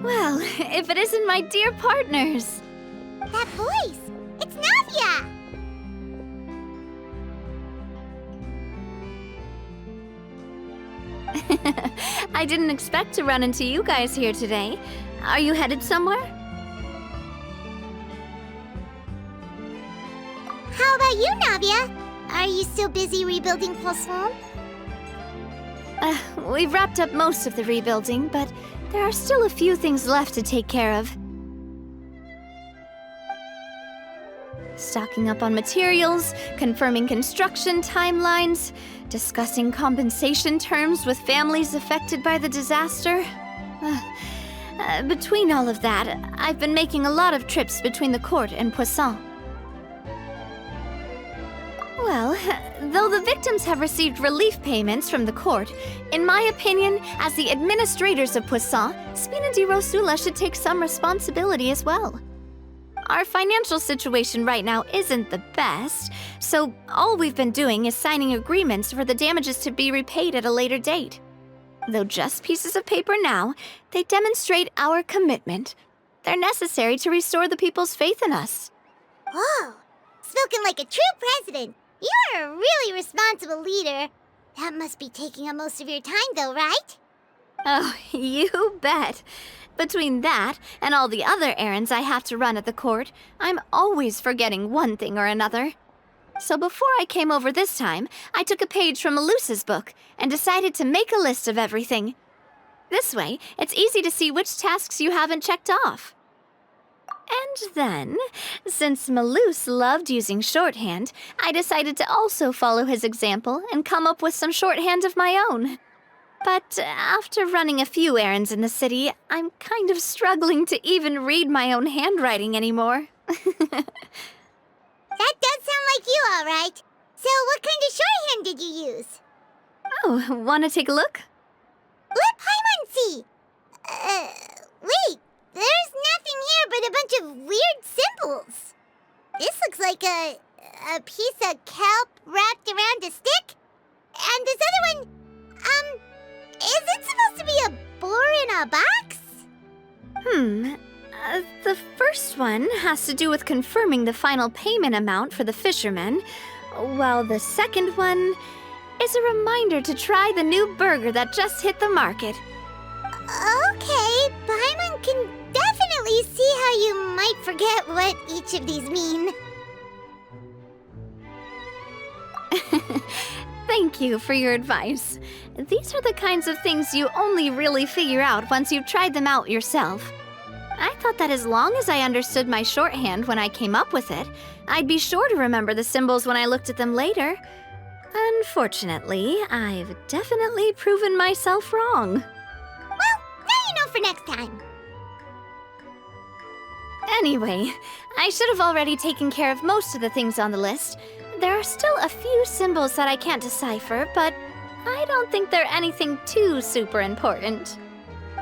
Well, if it isn't my dear partners. That voice! It's Navia! I didn't expect to run into you guys here today. Are you headed somewhere? How about you, Navia? Are you still busy rebuilding Poisson? We've wrapped up most of the rebuilding, but there are still a few things left to take care of. Stocking up on materials, confirming construction timelines, discussing compensation terms with families affected by the disaster. Between all of that, I've been making a lot of trips between the court and Poisson. Well, though the victims have received relief payments from the court, in my opinion, as the administrators of Poisson, Spina di Rosula should take some responsibility as well. Our financial situation right now isn't the best, so all we've been doing is signing agreements for the damages to be repaid at a later date. Though just pieces of paper now, they demonstrate our commitment. They're necessary to restore the people's faith in us. Whoa! Spoken like a true president! You're a really responsible leader. That must be taking up most of your time, though, right? Oh, you bet. Between that and all the other errands I have to run at the court, I'm always forgetting one thing or another. So before I came over this time, I took a page from Melusa's book and decided to make a list of everything. This way, it's easy to see which tasks you haven't checked off. And then, since Melus loved using shorthand, I decided to also follow his example and come up with some shorthand of my own. But after running a few errands in the city, I'm kind of struggling to even read my own handwriting anymore. That does sound like you, all right. So what kind of shorthand did you use? Oh, wanna take a look? Let Paimon see! Wait, there's nothing here but a bunch of weird symbols. This looks like a piece of kelp wrapped around a stick. And this other one, is it supposed to be a boar in a box? The first one has to do with confirming the final payment amount for the fishermen, while the second one is a reminder to try the new burger that just hit the market. Okay, Paimon can definitely see how you might forget what each of these mean. Thank you for your advice. These are the kinds of things you only really figure out once you've tried them out yourself. I thought that as long as I understood my shorthand when I came up with it, I'd be sure to remember the symbols when I looked at them later. Unfortunately, I've definitely proven myself wrong. Well, now you know for next time. Anyway, I should have already taken care of most of the things on the list. There are still a few symbols that I can't decipher, but I don't think they're anything too super important.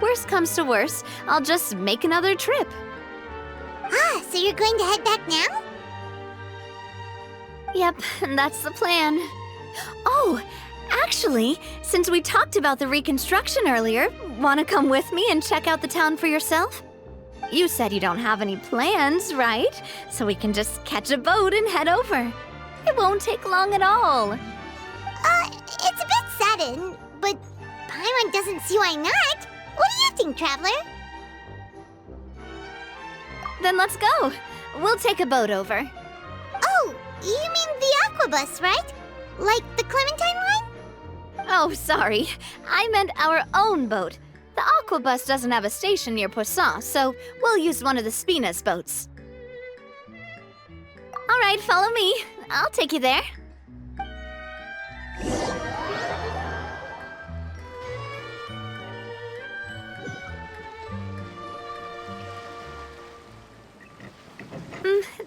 Worst comes to worst, I'll just make another trip. So you're going to head back now? Yep, that's the plan. Oh, actually, since we talked about the reconstruction earlier, want to come with me and check out the town for yourself? You said you don't have any plans, right? So we can just catch a boat and head over. It won't take long at all. It's a bit sudden, but Paimon doesn't see why not. What do you think, Traveler? Then let's go. We'll take a boat over. Oh, you mean the Aquabus, right? Like the Clementine line? Oh, sorry. I meant our own boat. The Aquabus doesn't have a station near Poisson, so we'll use one of the Spina's boats. All right, follow me. I'll take you there.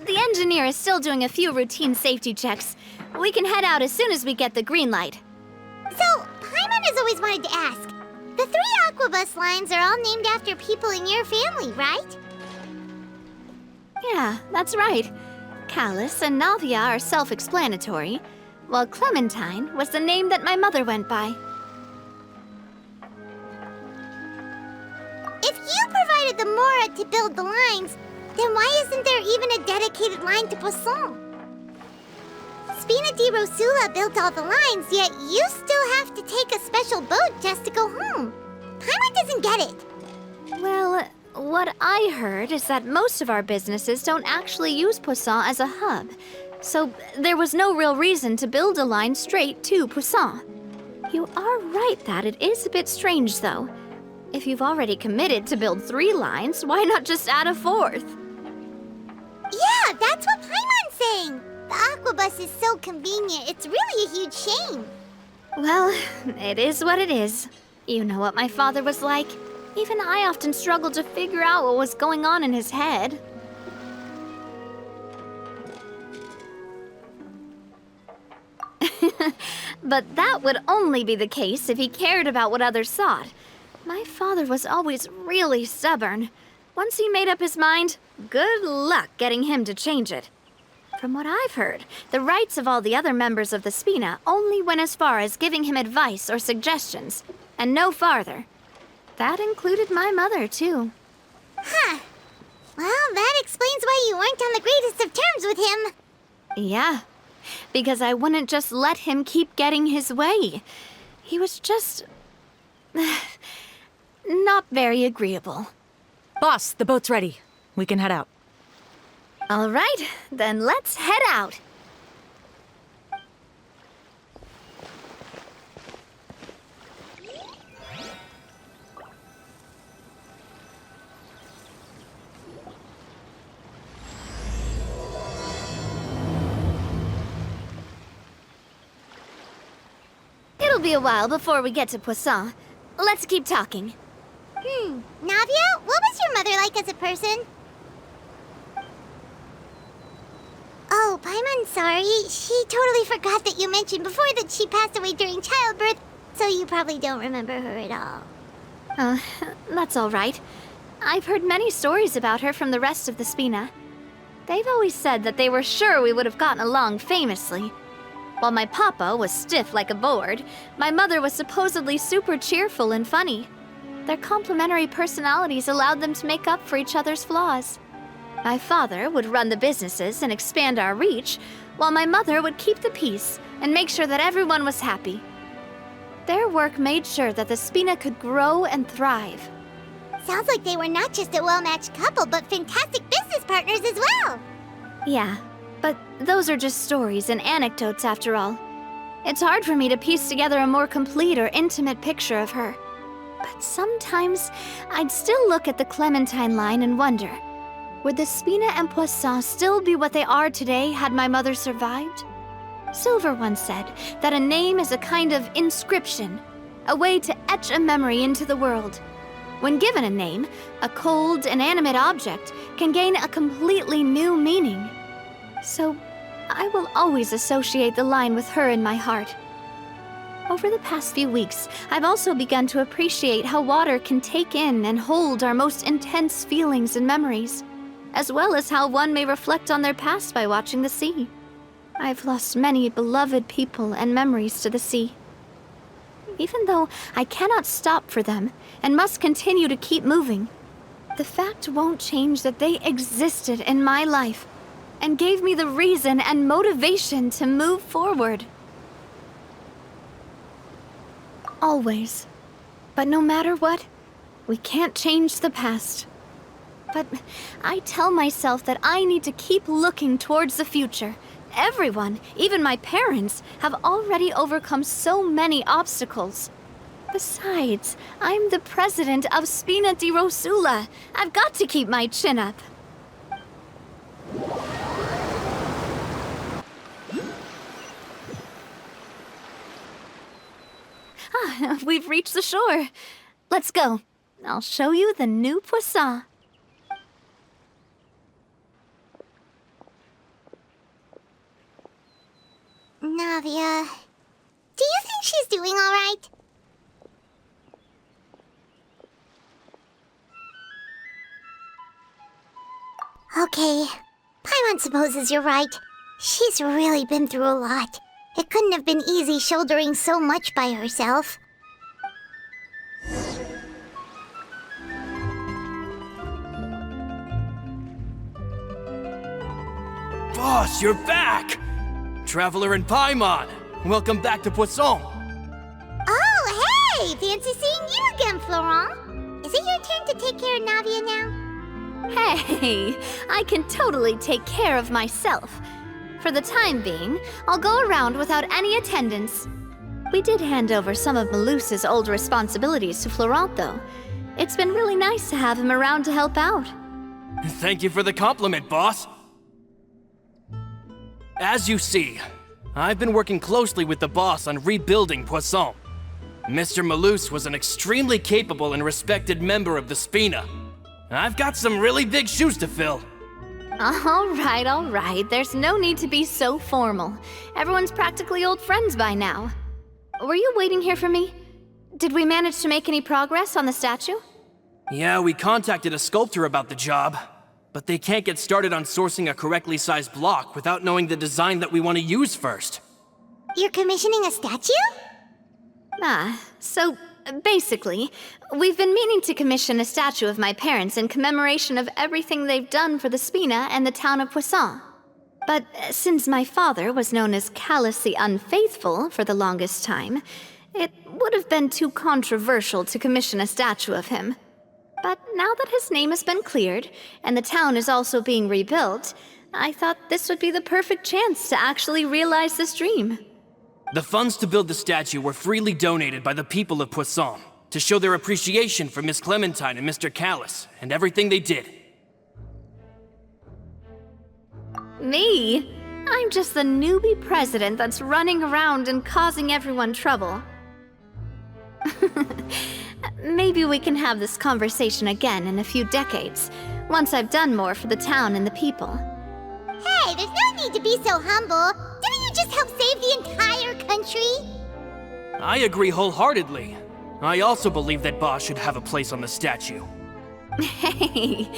The engineer is still doing a few routine safety checks. We can head out as soon as we get the green light. So, Paimon has always wanted to ask. The 3 Aquabus lines are all named after people in your family, right? Yeah, that's right. Callus and Navia are self-explanatory, while Clementine was the name that my mother went by. If you provided the Mora to build the lines, then why isn't there even a dedicated line to Poisson? Spina di Rosula built all the lines, yet you still have to take a special boat just to go home. Paimon doesn't get it. Well, what I heard is that most of our businesses don't actually use Poisson as a hub. So there was no real reason to build a line straight to Poisson. You are right that it is a bit strange, though. If you've already committed to build 3 lines, why not just add a 4th? Yeah, that's what Paimon's saying. The Aquabus is so convenient, it's really a huge shame. Well, it is what it is. You know what my father was like. Even I often struggled to figure out what was going on in his head. But that would only be the case if he cared about what others thought. My father was always really stubborn. Once he made up his mind, good luck getting him to change it. From what I've heard, the rights of all the other members of the Spina only went as far as giving him advice or suggestions, and no farther. That included my mother, too. Huh. Well, that explains why you weren't on the greatest of terms with him. Yeah, because I wouldn't just let him keep getting his way. He was just... not very agreeable. Boss, the boat's ready. We can head out. All right, then let's head out. It'll be a while before we get to Poisson. Let's keep talking. Navia, what was your mother like as a person? Oh, Paimon's sorry. She totally forgot that you mentioned before that she passed away during childbirth, so you probably don't remember her at all. That's all right. I've heard many stories about her from the rest of the Spina. They've always said that they were sure we would have gotten along famously. While my papa was stiff like a board, my mother was supposedly super cheerful and funny. Their complementary personalities allowed them to make up for each other's flaws. My father would run the businesses and expand our reach, while my mother would keep the peace and make sure that everyone was happy. Their work made sure that the Spina could grow and thrive. Sounds like they were not just a well-matched couple, but fantastic business partners as well. Yeah, but those are just stories and anecdotes after all. It's hard for me to piece together a more complete or intimate picture of her. But sometimes I'd still look at the Clementine line and wonder, would the Spina and Poisson still be what they are today had my mother survived? Silver once said that a name is a kind of inscription, a way to etch a memory into the world. When given a name, a cold, inanimate object can gain a completely new meaning. So, I will always associate the line with her in my heart. Over the past few weeks, I've also begun to appreciate how water can take in and hold our most intense feelings and memories, as well as how one may reflect on their past by watching the sea. I've lost many beloved people and memories to the sea. Even though I cannot stop for them and must continue to keep moving, the fact won't change that they existed in my life and gave me the reason and motivation to move forward. Always. But no matter what, we can't change the past. But I tell myself that I need to keep looking towards the future. Everyone, even my parents, have already overcome so many obstacles. Besides, I'm the president of Spina di Rosula. I've got to keep my chin up. We've reached the shore. Let's go. I'll show you the new Poisson. Navia, do you think she's doing all right? Okay, Paimon supposes you're right. She's really been through a lot. It couldn't have been easy shouldering so much by herself. Boss, you're back! Traveler in Paimon, welcome back to Poisson. Oh, hey! Fancy seeing you again, Florent. Is it your turn to take care of Navia now? Hey, I can totally take care of myself. For the time being, I'll go around without any attendance. We did hand over some of Malus's old responsibilities to Florent, though. It's been really nice to have him around to help out. Thank you for the compliment, boss. As you see, I've been working closely with the boss on rebuilding Poisson. Mr. Malus was an extremely capable and respected member of the Spina. I've got some really big shoes to fill. All right. There's no need to be so formal. Everyone's practically old friends by now. Were you waiting here for me? Did we manage to make any progress on the statue? Yeah, we contacted a sculptor about the job, but they can't get started on sourcing a correctly sized block without knowing the design that we want to use first. You're commissioning a statue? So basically, we've been meaning to commission a statue of my parents in commemoration of everything they've done for the Spina and the town of Poisson. But since my father was known as Callus the Unfaithful for the longest time, it would have been too controversial to commission a statue of him. But now that his name has been cleared, and the town is also being rebuilt, I thought this would be the perfect chance to actually realize this dream. The funds to build the statue were freely donated by the people of Poisson to show their appreciation for Miss Clementine and Mr. Callus and everything they did. Me? I'm just the newbie president that's running around and causing everyone trouble. Maybe we can have this conversation again in a few decades, once I've done more for the town and the people. Hey, there's no need to be so humble. Didn't you just help save the entire country? I agree wholeheartedly. I also believe that Boss should have a place on the statue. Hey,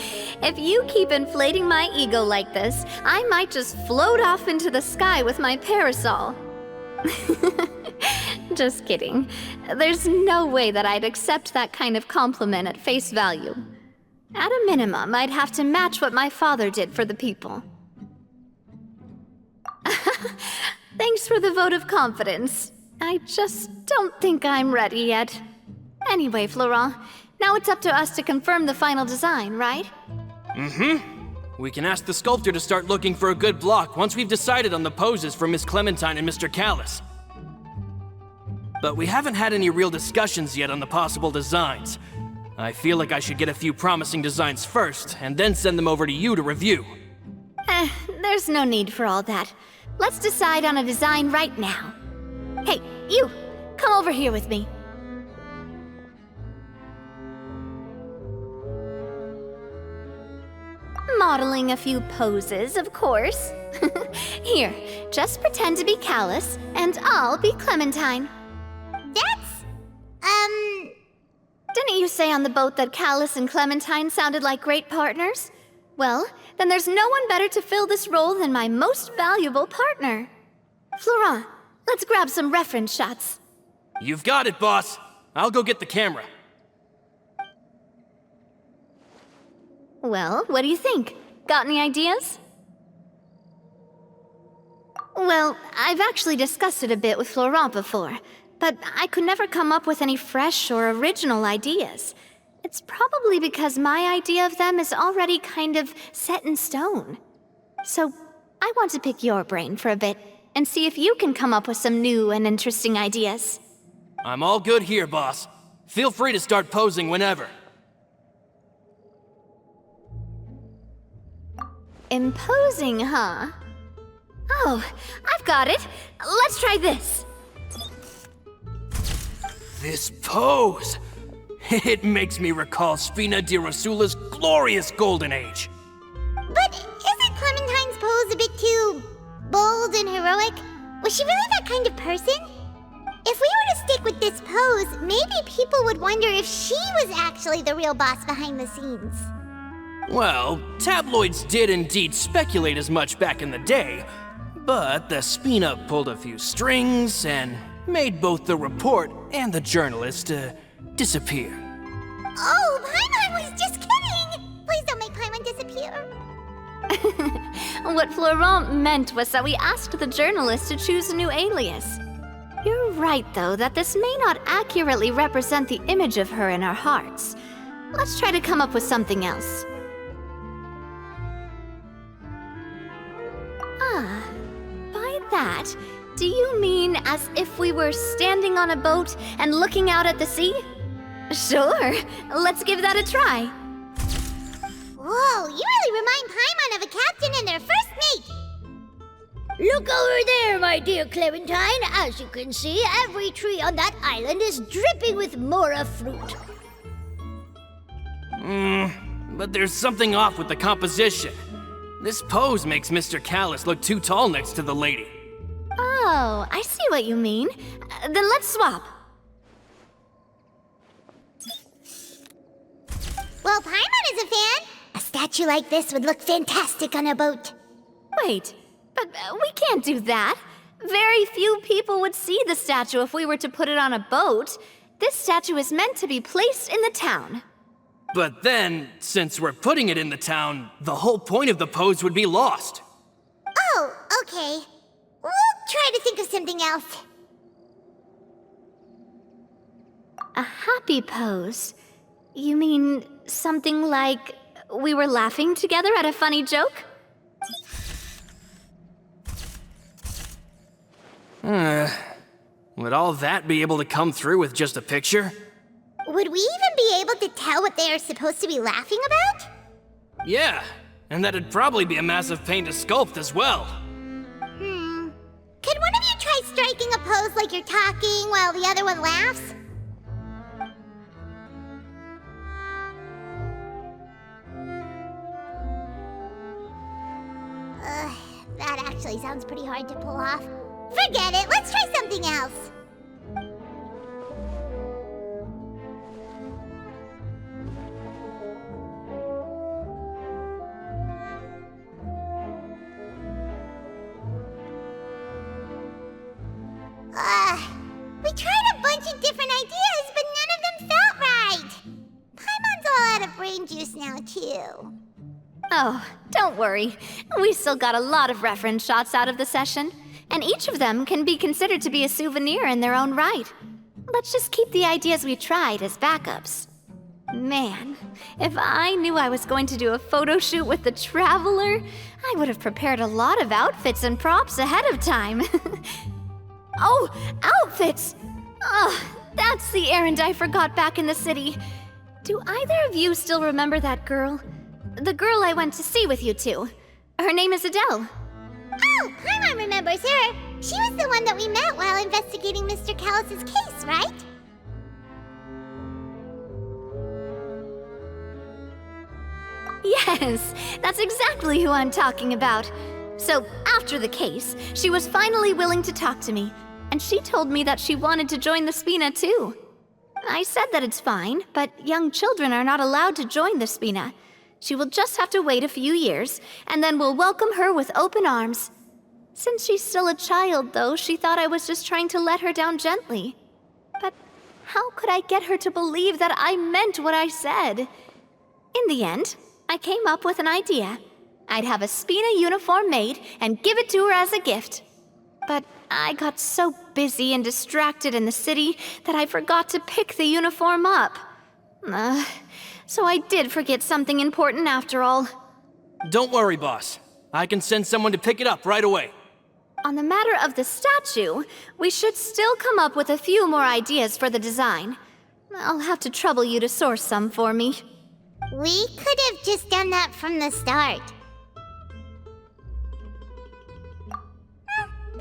if you keep inflating my ego like this, I might just float off into the sky with my parasol. Just kidding. There's no way that I'd accept that kind of compliment at face value. At a minimum, I'd have to match what my father did for the people. Thanks for the vote of confidence. I just don't think I'm ready yet. Anyway, Florent, now it's up to us to confirm the final design, right? We can ask the sculptor to start looking for a good block once we've decided on the poses for Miss Clementine and Mr. Callus. But we haven't had any real discussions yet on the possible designs. I feel like I should get a few promising designs first, and then send them over to you to review. There's no need for all that. Let's decide on a design right now. Hey, you! Come over here with me. Modeling a few poses, of course. Here, just pretend to be Callus, and I'll be Clementine. Didn't you say on the boat that Callus and Clementine sounded like great partners? Well, then there's no one better to fill this role than my most valuable partner. Florent, let's grab some reference shots. You've got it, boss. I'll go get the camera. Well, what do you think? Got any ideas? Well, I've actually discussed it a bit with Florent before, but I could never come up with any fresh or original ideas. It's probably because my idea of them is already kind of set in stone. So, I want to pick your brain for a bit and see if you can come up with some new and interesting ideas. I'm all good here, boss. Feel free to start posing whenever. Imposing, huh? Oh, I've got it. Let's try this. This pose! It makes me recall Spina di Rosula's glorious golden age. But isn't Clementine's pose a bit too bold and heroic? Was she really that kind of person? If we were to stick with this pose, maybe people would wonder if she was actually the real boss behind the scenes. Well, tabloids did indeed speculate as much back in the day, but the Spina pulled a few strings and made both the report and the journalist disappear. Oh, Paimon was just kidding! Please don't make Paimon disappear. What Florent meant was that we asked the journalist to choose a new alias. You're right, though, that this may not accurately represent the image of her in our hearts. Let's try to come up with something else. Ah, by that, do you mean as if we were standing on a boat and looking out at the sea? Sure, let's give that a try. Whoa, you really remind Paimon of a captain and their first mate! Look over there, my dear Clementine. As you can see, every tree on that island is dripping with mora fruit. But there's something off with the composition. This pose makes Mr. Callus look too tall next to the lady. Oh, I see what you mean. Then let's swap. Well, Paimon is a fan. A statue like this would look fantastic on a boat. Wait, but we can't do that. Very few people would see the statue if we were to put it on a boat. This statue is meant to be placed in the town. But then, since we're putting it in the town, the whole point of the pose would be lost. Oh, okay. We'll try to think of something else. A happy pose? You mean something like we were laughing together at a funny joke? Would all that be able to come through with just a picture? Would we even be able to tell what they are supposed to be laughing about? Yeah, and that'd probably be a massive pain to sculpt as well. Could one of you try striking a pose like you're talking while the other one laughs? That actually sounds pretty hard to pull off. Forget it, let's try something else. We tried a bunch of different ideas, but none of them felt right. Paimon's all out of brain juice now, too. Oh, don't worry. We still got a lot of reference shots out of the session, and each of them can be considered to be a souvenir in their own right. Let's just keep the ideas we tried as backups. Man, if I knew I was going to do a photo shoot with the Traveler, I would have prepared a lot of outfits and props ahead of time. Oh, outfits! Oh, that's the errand I forgot back in the city. Do either of you still remember that girl? The girl I went to see with you two. Her name is Adele. Oh, Paimon remembers her. She was the one that we met while investigating Mr. Callus's case, right? Yes, that's exactly who I'm talking about. So, after the case, she was finally willing to talk to me, and she told me that she wanted to join the Spina too. I said that it's fine, but young children are not allowed to join the Spina. She will just have to wait a few years, and then we'll welcome her with open arms. Since she's still a child, though, she thought I was just trying to let her down gently. But how could I get her to believe that I meant what I said? In the end, I came up with an idea. I'd have a Spina uniform made and give it to her as a gift. But I got so busy and distracted in the city that I forgot to pick the uniform up. So I did forget something important after all. Don't worry, boss. I can send someone to pick it up right away. On the matter of the statue, we should still come up with a few more ideas for the design. I'll have to trouble you to source some for me. We could have just done that from the start.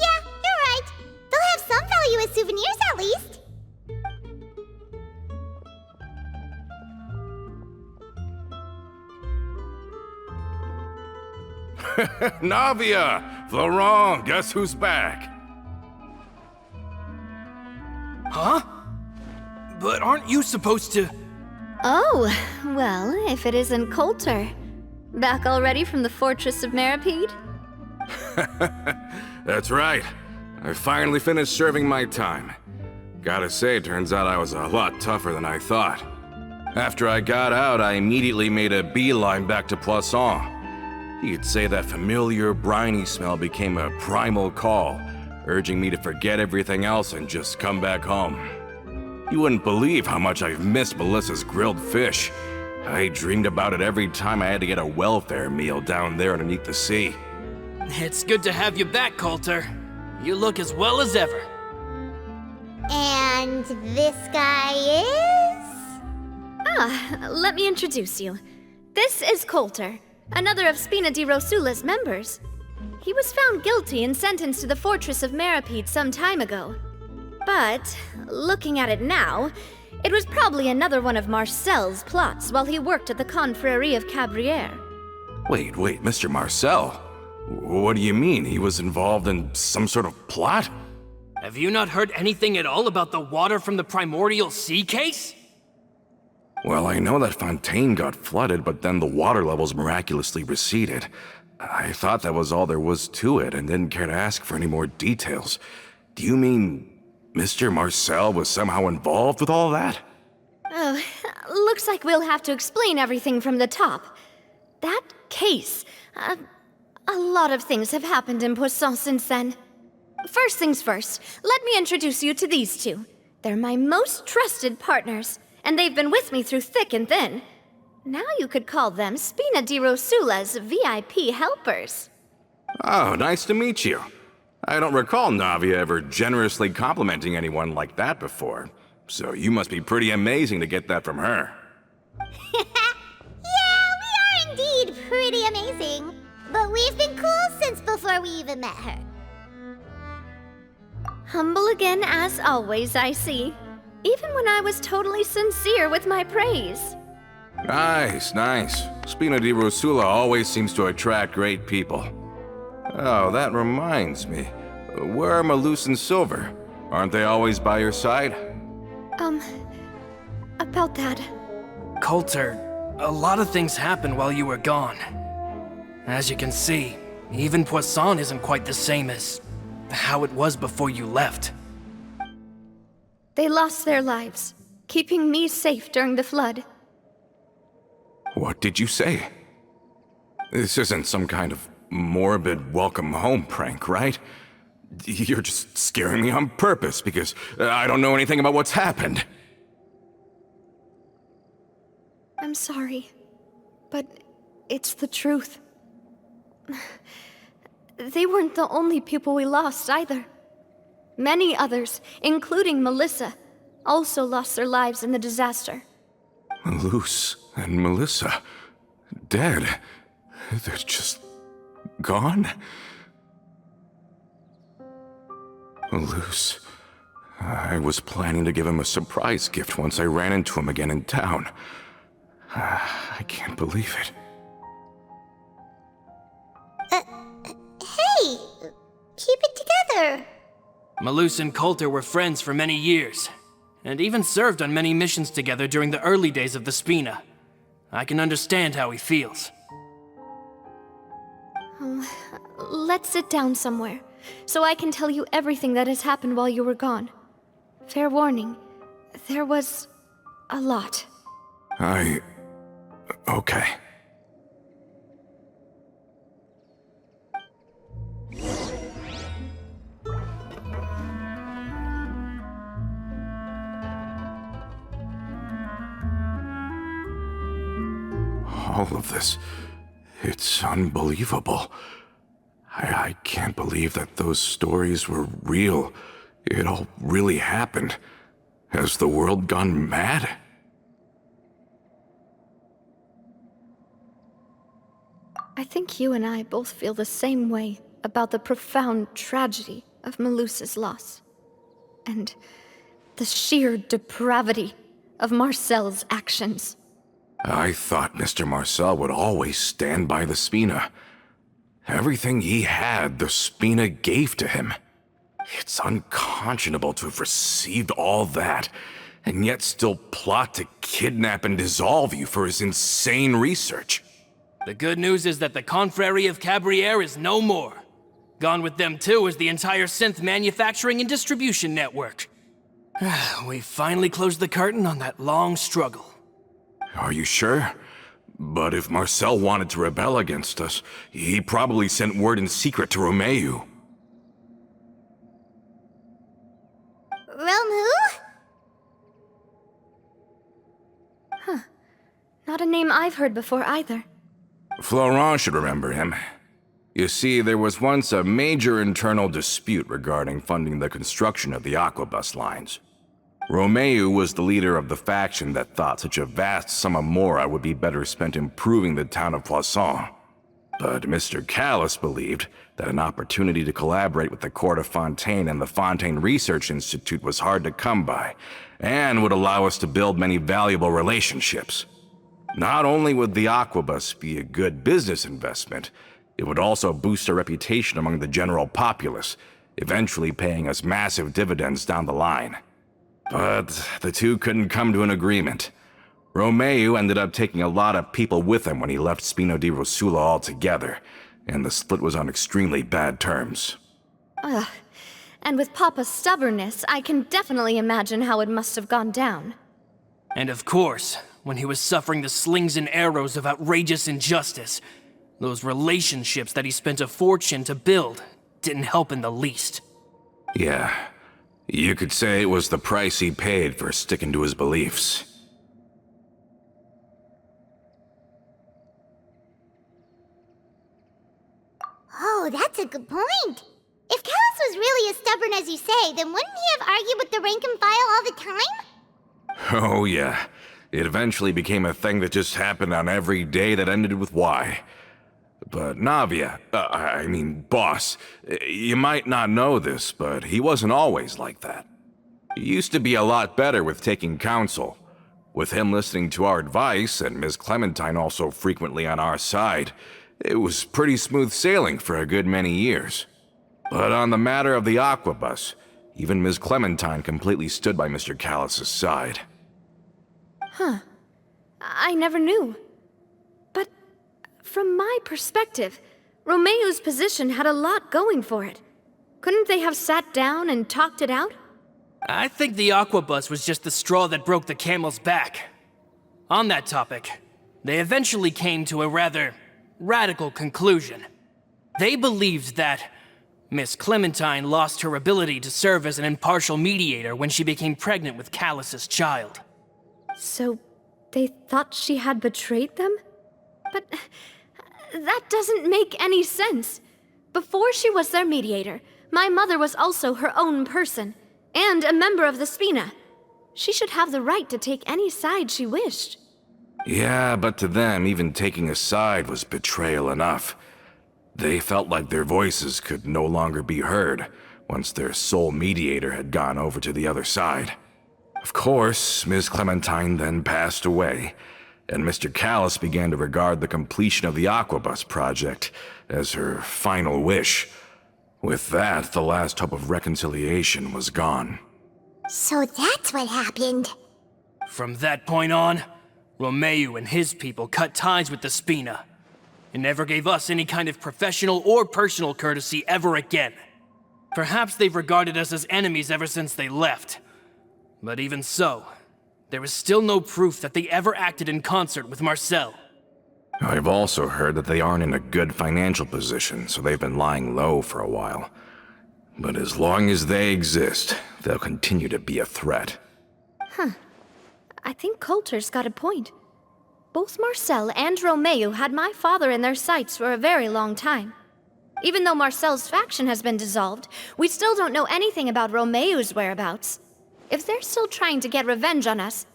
Yeah, you're right. They'll have some value as souvenirs at least. Navia! Florent, guess who's back? Huh? But aren't you supposed to... Oh, well, if it isn't Coulter. Back already from the Fortress of Meripede? That's right. I finally finished serving my time. Gotta say, turns out I was a lot tougher than I thought. After I got out, I immediately made a beeline back to Poisson. You could say that familiar, briny smell became a primal call, urging me to forget everything else and just come back home. You wouldn't believe how much I've missed Melissa's grilled fish. I dreamed about it every time I had to get a welfare meal down there underneath the sea. It's good to have you back, Coulter. You look as well as ever. And this guy is? Let me introduce you. This is Coulter, another of Spina di Rosula's members. He was found guilty and sentenced to the Fortress of Meripede some time ago. But, looking at it now, it was probably another one of Marcel's plots while he worked at the Confrérie of Cabrières. Wait, Mr. Marcel? What do you mean? He was involved in some sort of plot? Have you not heard anything at all about the water from the primordial sea case? Well, I know that Fontaine got flooded, but then the water levels miraculously receded. I thought that was all there was to it and didn't care to ask for any more details. Do you mean Mr. Marcel was somehow involved with all that? Oh, looks like we'll have to explain everything from the top. That case, a lot of things have happened in Poisson since then. First things first, let me introduce you to these two. They're my most trusted partners, and they've been with me through thick and thin. Now you could call them Spina di Rosula's VIP helpers. Oh, nice to meet you. I don't recall Navia ever generously complimenting anyone like that before, so you must be pretty amazing to get that from her. Yeah, we are indeed pretty amazing. But we've been cool since before we even met her. Humble again as always, I see. Even when I was totally sincere with my praise. Nice. Spina di Rosula always seems to attract great people. Oh, that reminds me. Where are Malus and Silver? Aren't they always by your side? About that. Coulter, a lot of things happened while you were gone. As you can see, even Poisson isn't quite the same as how it was before you left. They lost their lives, keeping me safe during the flood. What did you say? This isn't some kind of morbid welcome home prank, right? You're just scaring me on purpose because I don't know anything about what's happened. I'm sorry, but it's the truth. They weren't the only people we lost either. Many others, including Melissa, also lost their lives in the disaster. Malus and Melissa, dead. They're just gone? Malus, I was planning to give him a surprise gift once I ran into him again in town. I can't believe it. Hey, keep it together. Malus and Coulter were friends for many years, and even served on many missions together during the early days of the Spina. I can understand how he feels. Let's sit down somewhere, so I can tell you everything that has happened while you were gone. Fair warning, there was a lot. Okay. All of this, it's unbelievable. I can't believe that those stories were real. It all really happened. Has the world gone mad? I think you and I both feel the same way about the profound tragedy of Melusa's loss. And the sheer depravity of Marcel's actions. I thought Mr. Marcel would always stand by the Spina. Everything he had, the Spina gave to him. It's unconscionable to have received all that, and yet still plot to kidnap and dissolve you for his insane research. The good news is that the Confrérie of Cabrières is no more. Gone with them too is the entire synth manufacturing and distribution network. We finally closed the curtain on that long struggle. Are you sure? But if Marcel wanted to rebel against us, he probably sent word in secret to Romeu. Romu? Not a name I've heard before either. Florent should remember him. You see, there was once a major internal dispute regarding funding the construction of the Aquabus lines. Romeu was the leader of the faction that thought such a vast sum of mora would be better spent improving the town of Poisson. But Mr. Callis believed that an opportunity to collaborate with the Court of Fontaine and the Fontaine Research Institute was hard to come by, and would allow us to build many valuable relationships. Not only would the Aquabus be a good business investment, it would also boost our reputation among the general populace, eventually paying us massive dividends down the line. But the two couldn't come to an agreement. Romeu ended up taking a lot of people with him when he left Spino di Rosula altogether, and the split was on extremely bad terms. Ugh. And with Papa's stubbornness, I can definitely imagine how it must have gone down. And of course, when he was suffering the slings and arrows of outrageous injustice, those relationships that he spent a fortune to build didn't help in the least. Yeah, you could say it was the price he paid for sticking to his beliefs. Oh, that's a good point. If Callis was really as stubborn as you say, then wouldn't he have argued with the rank and file all the time? Oh yeah, it eventually became a thing that just happened on every day that ended with Y. But Navia, boss, you might not know this, but he wasn't always like that. He used to be a lot better with taking counsel. With him listening to our advice, and Ms. Clementine also frequently on our side, it was pretty smooth sailing for a good many years. But on the matter of the Aquabus, even Ms. Clementine completely stood by Mr. Callis' side. I never knew. But from my perspective, Romeu's position had a lot going for it. Couldn't they have sat down and talked it out? I think the Aquabus was just the straw that broke the camel's back. On that topic, they eventually came to a rather radical conclusion. They believed that Miss Clementine lost her ability to serve as an impartial mediator when she became pregnant with Callus's child. So they thought she had betrayed them? But that doesn't make any sense. Before she was their mediator, my mother was also her own person, and a member of the Spina. She should have the right to take any side she wished. Yeah, but to them, even taking a side was betrayal enough. They felt like their voices could no longer be heard once their sole mediator had gone over to the other side. Of course, Ms. Clementine then passed away, and Mr. Callis began to regard the completion of the Aquabus project as her final wish. With that, the last hope of reconciliation was gone. So that's what happened. From that point on, Romeu and his people cut ties with the Spina, and never gave us any kind of professional or personal courtesy ever again. Perhaps they've regarded us as enemies ever since they left. But even so, there is still no proof that they ever acted in concert with Marcel. I've also heard that they aren't in a good financial position, so they've been lying low for a while. But as long as they exist, they'll continue to be a threat. I think Coulter's got a point. Both Marcel and Romeu had my father in their sights for a very long time. Even though Marcel's faction has been dissolved, we still don't know anything about Romeu's whereabouts. If they're still trying to get revenge on us,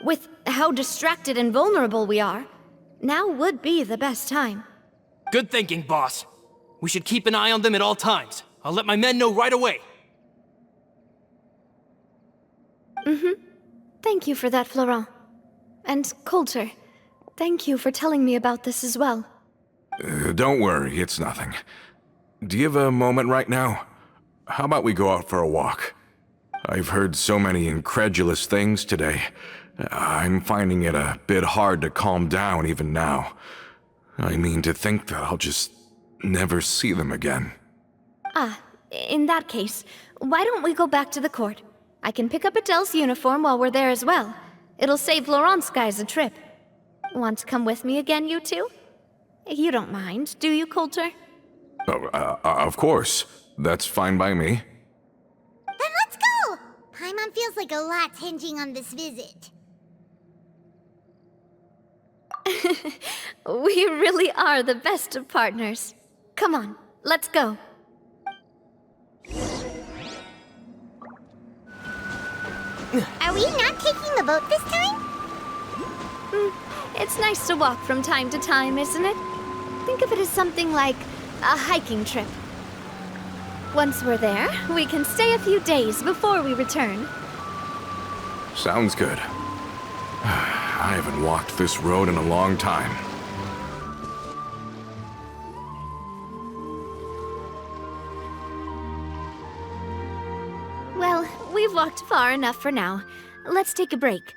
with how distracted and vulnerable we are, now would be the best time. Good thinking, boss. We should keep an eye on them at all times. I'll let my men know right away. Thank you for that, Florent. And Coulter, thank you for telling me about this as well. Don't worry, it's nothing. Do you have a moment right now? How about we go out for a walk? I've heard so many incredulous things today. I'm finding it a bit hard to calm down even now. I mean, to think that I'll just never see them again. In that case, why don't we go back to the court? I can pick up Adele's uniform while we're there as well. It'll save Laurent's guys a trip. Want to come with me again, you two? You don't mind, do you, Coulter? Oh, of course. That's fine by me. Then let's go! Paimon feels like a lot's hinging on this visit. We really are the best of partners. Come on, let's go. Are we not taking the boat this time? It's nice to walk from time to time, isn't it? Think of it as something like a hiking trip. Once we're there, we can stay a few days before we return. Sounds good. I haven't walked this road in a long time. Well, we've walked far enough for now. Let's take a break.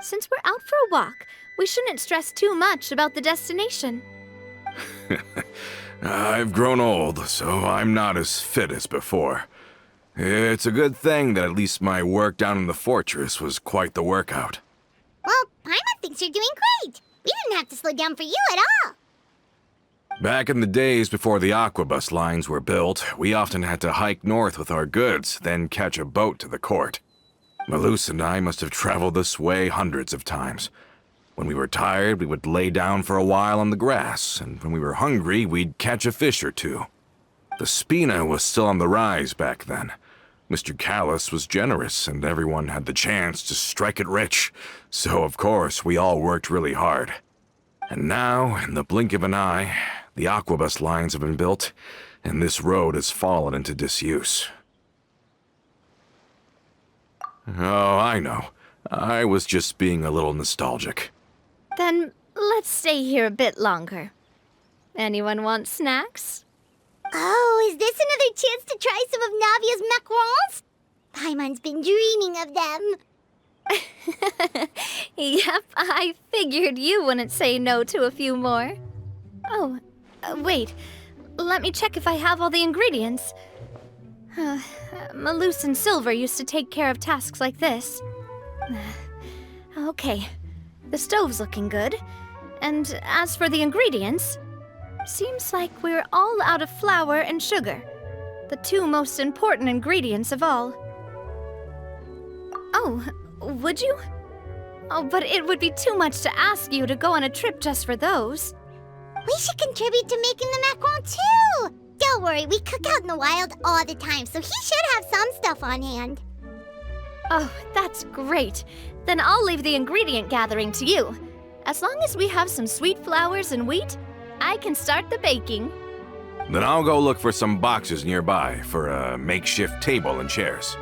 Since we're out for a walk, we shouldn't stress too much about the destination. I've grown old, so I'm not as fit as before. It's a good thing that at least my work down in the fortress was quite the workout. Well, Paimon thinks you're doing great. We didn't have to slow down for you at all. Back in the days before the aquabus lines were built, we often had to hike north with our goods, then catch a boat to the court. Malus and I must have traveled this way hundreds of times. When we were tired, we would lay down for a while on the grass, and when we were hungry, we'd catch a fish or two. The Spina was still on the rise back then. Mr. Callis was generous, and everyone had the chance to strike it rich, so of course we all worked really hard. And now, in the blink of an eye, the aquabus lines have been built, and this road has fallen into disuse. Oh, I know. I was just being a little nostalgic. Then let's stay here a bit longer. Anyone want snacks? Oh, is this another chance to try some of Navia's macarons? Paimon's been dreaming of them. Yep, I figured you wouldn't say no to a few more. Oh, wait. Let me check if I have all the ingredients. Malus and Silver used to take care of tasks like this. Okay, the stove's looking good. And as for the ingredients, seems like we're all out of flour and sugar, the two most important ingredients of all. Oh, would you? Oh, but it would be too much to ask you to go on a trip just for those. We should contribute to making the macaron too. Don't worry, we cook out in the wild all the time, so he should have some stuff on hand. Oh, that's great. Then I'll leave the ingredient gathering to you. As long as we have some sweet flours and wheat, I can start the baking. Then I'll go look for some boxes nearby for a makeshift table and chairs.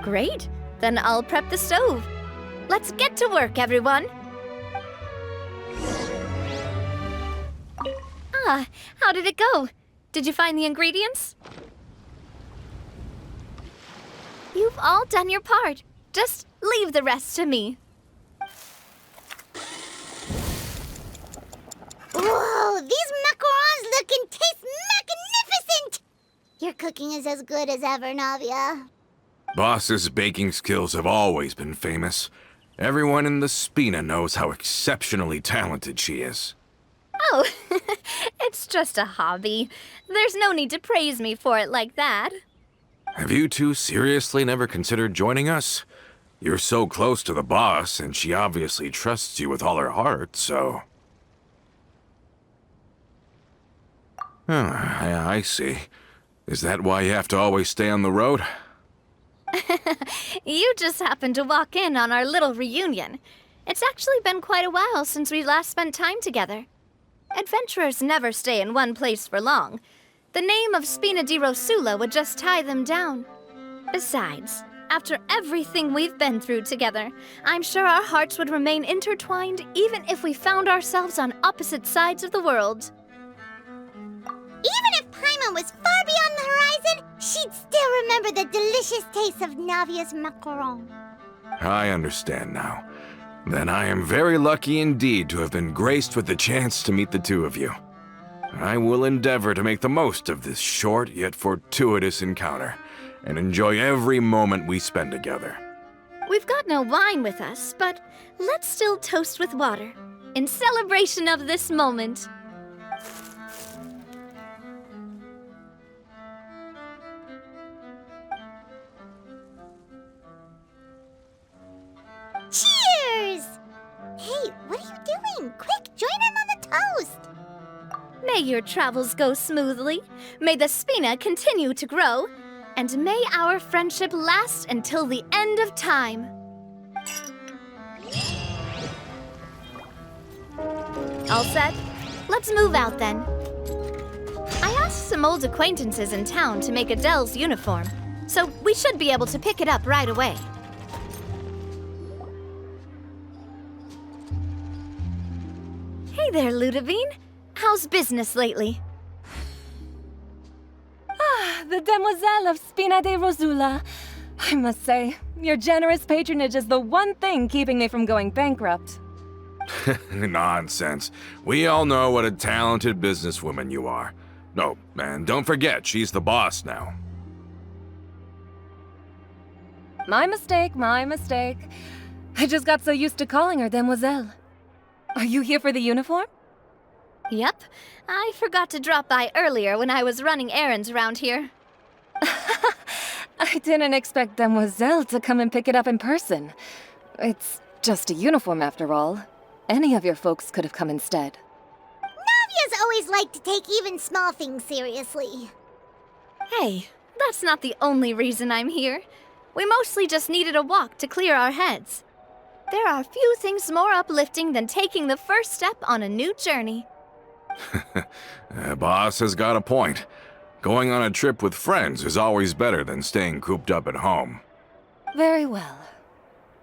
Great. Then I'll prep the stove. Let's get to work, everyone. Ah, how did it go? Did you find the ingredients? You've all done your part. Just leave the rest to me. Whoa, these macarons look and taste magnificent! Your cooking is as good as ever, Navia. Boss's baking skills have always been famous. Everyone in the Spina knows how exceptionally talented she is. Oh, it's just a hobby. There's no need to praise me for it like that. Have you two seriously never considered joining us? You're so close to the boss, and she obviously trusts you with all her heart, so... Oh, I see. Is that why you have to always stay on the road? You just happened to walk in on our little reunion. It's actually been quite a while since we last spent time together. Adventurers never stay in one place for long. The name of Spina di Rosula would just tie them down. Besides, after everything we've been through together, I'm sure our hearts would remain intertwined even if we found ourselves on opposite sides of the world. Even if Paimon was far beyond the horizon, she'd still remember the delicious taste of Navia's macaron. I understand now. Then I am very lucky indeed to have been graced with the chance to meet the two of you. I will endeavor to make the most of this short yet fortuitous encounter, and enjoy every moment we spend together. We've got no wine with us, but let's still toast with water, in celebration of this moment. Cheers! Hey, what are you doing? Quick, join in on the toast! May your travels go smoothly, may the Spina continue to grow, and may our friendship last until the end of time. All set? Let's move out then. I asked some old acquaintances in town to make Adele's uniform, so we should be able to pick it up right away. Hey there, Ludovine. How's business lately? The Demoiselle of Spina de Rosula. I must say, your generous patronage is the one thing keeping me from going bankrupt. Nonsense. We all know what a talented businesswoman you are. No, and don't forget, she's the boss now. My mistake, my mistake. I just got so used to calling her Demoiselle. Are you here for the uniform? Yep. I forgot to drop by earlier when I was running errands around here. I didn't expect Demoiselle to come and pick it up in person. It's just a uniform after all. Any of your folks could have come instead. Navia's always liked to take even small things seriously. Hey, that's not the only reason I'm here. We mostly just needed a walk to clear our heads. There are few things more uplifting than taking the first step on a new journey. Boss has got a point. Going on a trip with friends is always better than staying cooped up at home. Very well.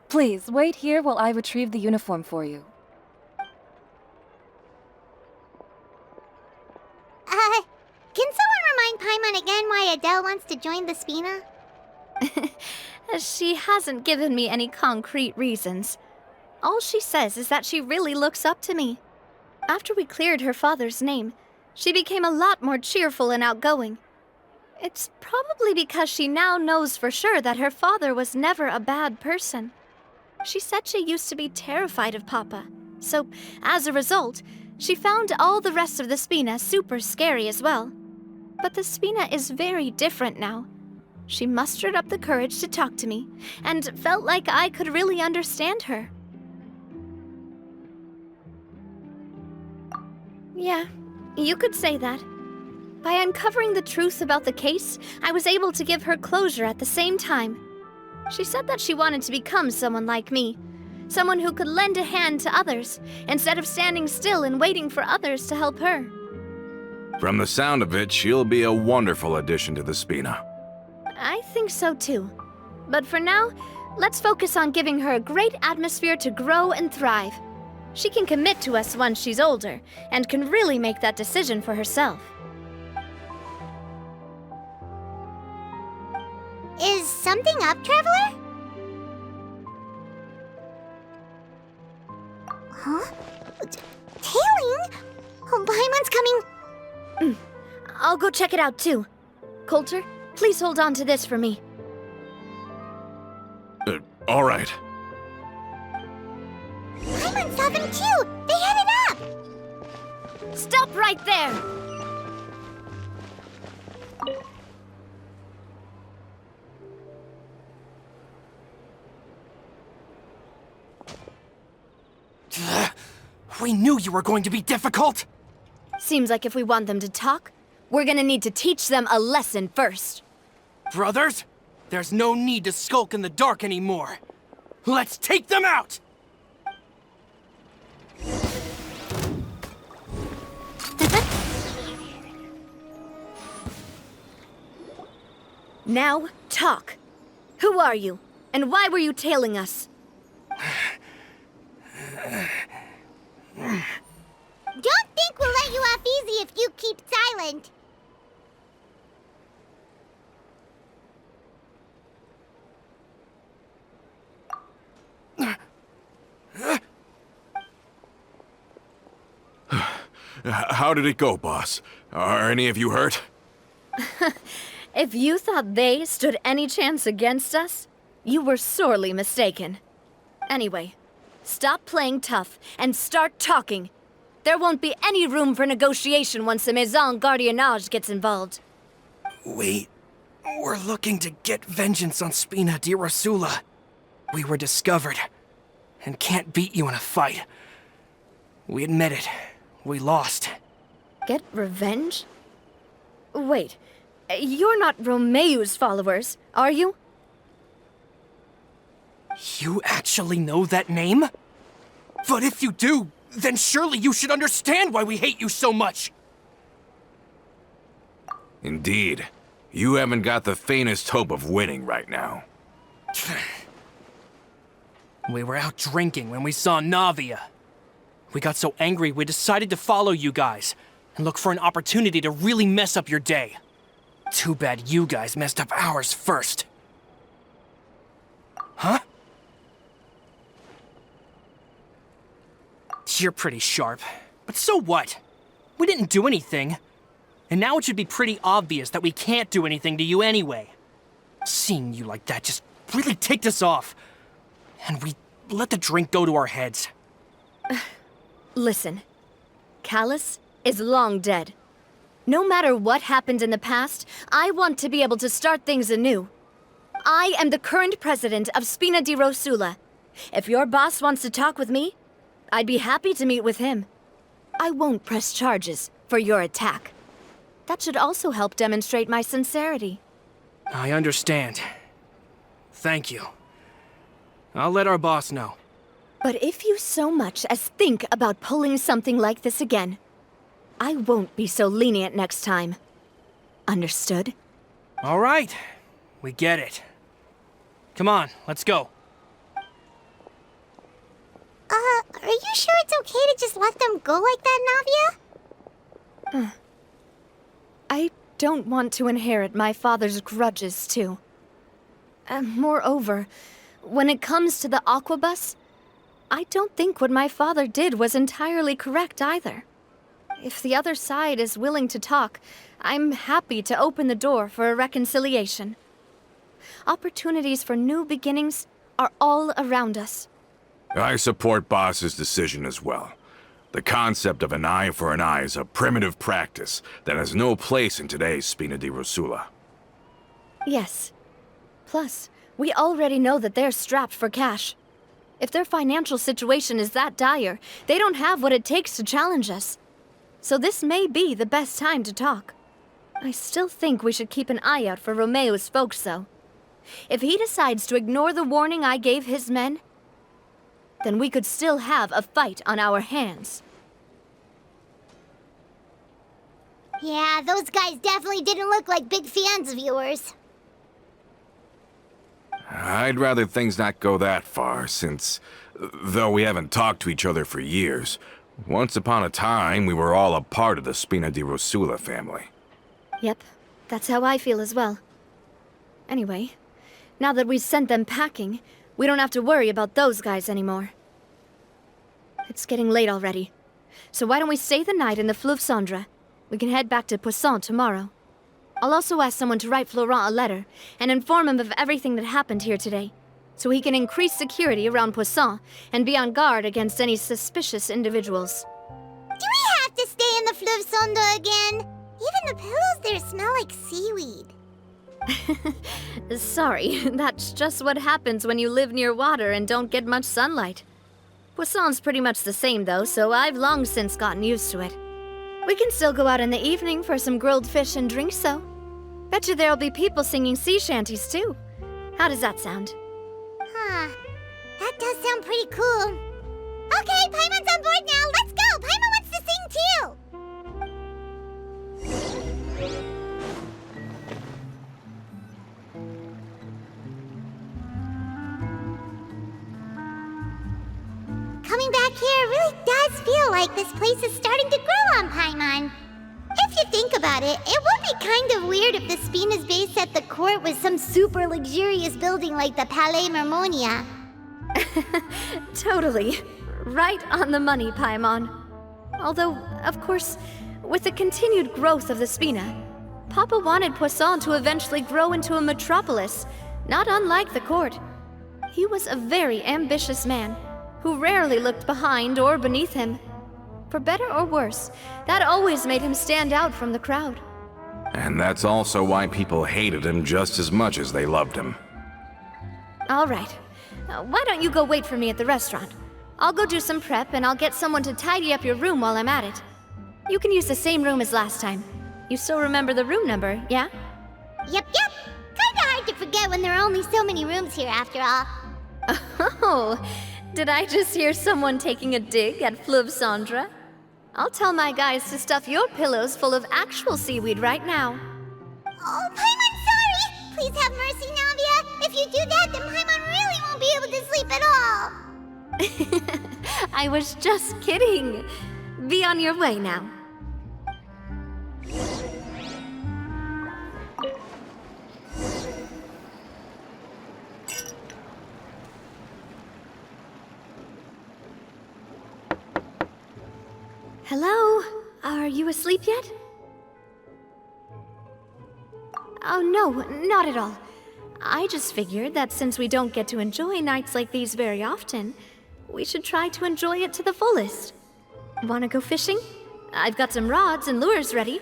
Please, wait here while I retrieve the uniform for you. Can someone remind Paimon again why Adele wants to join the Spina? She hasn't given me any concrete reasons. All she says is that she really looks up to me. After we cleared her father's name, she became a lot more cheerful and outgoing. It's probably because she now knows for sure that her father was never a bad person. She said she used to be terrified of Papa, so as a result, she found all the rest of the Spina super scary as well. But the Spina is very different now. She mustered up the courage to talk to me, and felt like I could really understand her. Yeah, you could say that. By uncovering the truth about the case, I was able to give her closure at the same time. She said that she wanted to become someone like me, someone who could lend a hand to others, instead of standing still and waiting for others to help her. From the sound of it, she'll be a wonderful addition to the Spina. I think so too. But for now, let's focus on giving her a great atmosphere to grow and thrive. She can commit to us once she's older, and can really make that decision for herself. Is something up, Traveler? Huh? Tailing? Oh, Paimon's coming. I'll go check it out too. Coulter, please hold on to this for me. All right. Paimon saw them too! They headed up! Stop right there! We knew you were going to be difficult! Seems like if we want them to talk, we're gonna need to teach them a lesson first. Brothers, there's no need to skulk in the dark anymore. Let's take them out! Now, talk. Who are you? And why were you tailing us? Don't think we'll let you off easy if you keep silent. How did it go, boss? Are any of you hurt? If you thought they stood any chance against us, you were sorely mistaken. Anyway, Stop playing tough and start talking. There won't be any room for negotiation once the Maison Gardiennage gets involved. We're looking to get vengeance on Spina di Rosula. We were discovered and can't beat you in a fight. We admit it. We lost. Get revenge? Wait, you're not Romeu's followers, are you? You actually know that name? But if you do, then surely you should understand why we hate you so much. Indeed. You haven't got the faintest hope of winning right now. We were out drinking when we saw Navia. We got so angry we decided to follow you guys and look for an opportunity to really mess up your day. Too bad you guys messed up ours first. Huh? You're pretty sharp, but so what? We didn't do anything. And now it should be pretty obvious that we can't do anything to you anyway. Seeing you like that just really ticked us off. And we let the drink go to our heads. Listen, Callus is long dead. No matter what happened in the past, I want to be able to start things anew. I am the current president of Spina di Rosula. If your boss wants to talk with me, I'd be happy to meet with him. I won't press charges for your attack. That should also help demonstrate my sincerity. I understand. Thank you. I'll let our boss know. But if you so much as think about pulling something like this again, I won't be so lenient next time. Understood? All right. We get it. Come on, let's go. Are you sure it's okay to just let them go like that, Navia? I don't want to inherit my father's grudges, too. Moreover, when it comes to the Aquabus, I don't think what my father did was entirely correct either. If the other side is willing to talk, I'm happy to open the door for a reconciliation. Opportunities for new beginnings are all around us. I support Boss's decision as well. The concept of an eye for an eye is a primitive practice that has no place in today's Spina di Rosula. Yes. Plus, we already know that they're strapped for cash. If their financial situation is that dire, they don't have what it takes to challenge us. So this may be the best time to talk. I still think we should keep an eye out for Romeu's folks, though. If he decides to ignore the warning I gave his men, then we could still have a fight on our hands. Yeah, those guys definitely didn't look like big fans of yours. I'd rather things not go that far, since, though we haven't talked to each other for years, once upon a time we were all a part of the Spina di Rosula family. Yep, that's how I feel as well. Anyway, now that we've sent them packing, we don't have to worry about those guys anymore. It's getting late already, so why don't we stay the night in the Fleuve Cendre? We can head back to Poisson tomorrow. I'll also ask someone to write Florent a letter and inform him of everything that happened here today, so he can increase security around Poisson and be on guard against any suspicious individuals. Do we have to stay in the Fleuve Cendre again? Even the pillows there smell like seaweed. Sorry, that's just what happens when you live near water and don't get much sunlight. Poisson's pretty much the same though, so I've long since gotten used to it. We can still go out in the evening for some grilled fish and drinks, though. Betcha there'll be people singing sea shanties, too. How does that sound? Huh. That does sound pretty cool. Okay, Paimon's on board now. Let's go! Paimon wants to sing too! Coming back here really does feel like this place is starting to grow on Paimon. If you think about it, it would be kind of weird if the Spina's base at the court was some super luxurious building like the Palais Mermonia. Totally. Right on the money, Paimon. Although, of course, with the continued growth of the Spina, Papa wanted Poisson to eventually grow into a metropolis, not unlike the court. He was a very ambitious man, who rarely looked behind or beneath him. For better or worse, that always made him stand out from the crowd. And that's also why people hated him just as much as they loved him. All right. Why don't you go wait for me at the restaurant? I'll go do some prep and I'll get someone to tidy up your room while I'm at it. You can use the same room as last time. You still remember the room number, yeah? Yep. Kinda hard to forget when there are only so many rooms here after all. Oh, did I just hear someone taking a dig at Fleuve Cendre? I'll tell my guys to stuff your pillows full of actual seaweed right now. Oh, Paimon, sorry! Please have mercy, Navia. If you do that, then Paimon really won't be able to sleep at all. I was just kidding. Be on your way now. Hello? Are you asleep yet? Oh, no, not at all. I just figured that since we don't get to enjoy nights like these very often, we should try to enjoy it to the fullest. Wanna go fishing? I've got some rods and lures ready.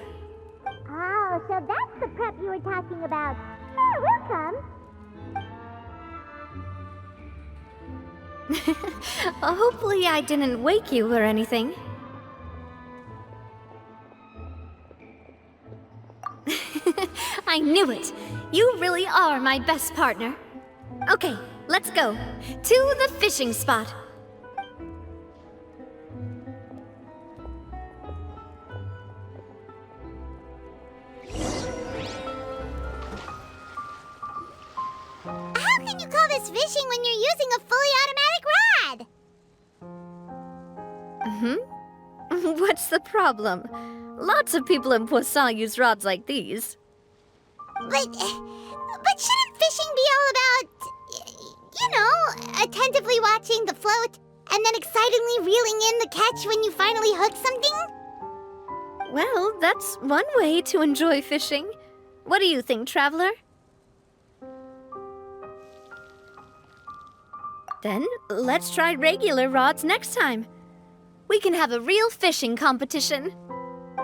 Oh, so that's the prep you were talking about. Sure, we'll come. Hopefully I didn't wake you or anything. I knew it! You really are my best partner. Okay, let's go. To the fishing spot. How can you call this fishing when you're using a fully automatic rod? What's the problem? Lots of people in Poisson use rods like these. But shouldn't fishing be all about, you know, attentively watching the float and then excitedly reeling in the catch when you finally hook something? Well, that's one way to enjoy fishing. What do you think, traveler? Then, let's try regular rods next time. We can have a real fishing competition.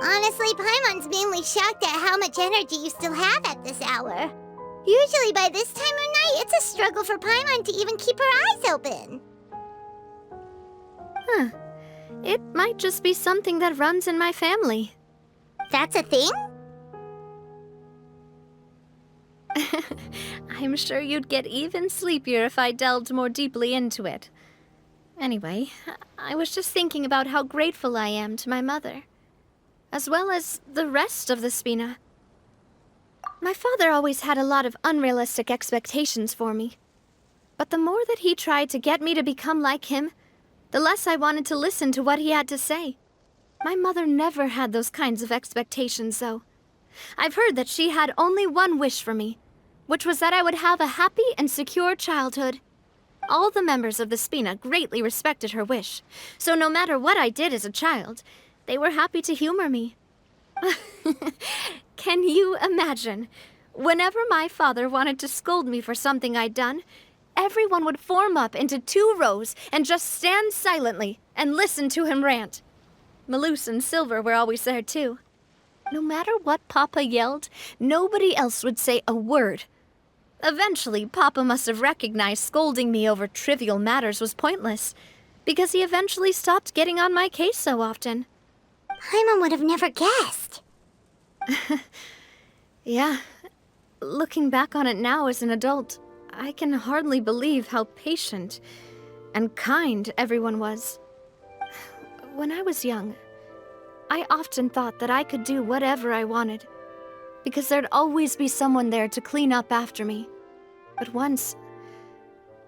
Honestly, Paimon's mainly shocked at how much energy you still have at this hour. Usually by this time of night, it's a struggle for Paimon to even keep her eyes open. Huh. It might just be something that runs in my family. That's a thing? I'm sure you'd get even sleepier if I delved more deeply into it. Anyway, I was just thinking about how grateful I am to my mother, as well as the rest of the Spina. My father always had a lot of unrealistic expectations for me. But the more that he tried to get me to become like him, the less I wanted to listen to what he had to say. My mother never had those kinds of expectations, though. I've heard that she had only one wish for me, which was that I would have a happy and secure childhood. All the members of the Spina greatly respected her wish, so no matter what I did as a child, they were happy to humor me. Can you imagine? Whenever my father wanted to scold me for something I'd done, everyone would form up into 2 rows and just stand silently and listen to him rant. Malouse and Silver were always there too. No matter what Papa yelled, nobody else would say a word. Eventually, Papa must have recognized scolding me over trivial matters was pointless, because he eventually stopped getting on my case so often. Paimon would have never guessed. Yeah. Looking back on it now as an adult, I can hardly believe how patient and kind everyone was. When I was young, I often thought that I could do whatever I wanted, because there'd always be someone there to clean up after me. But once,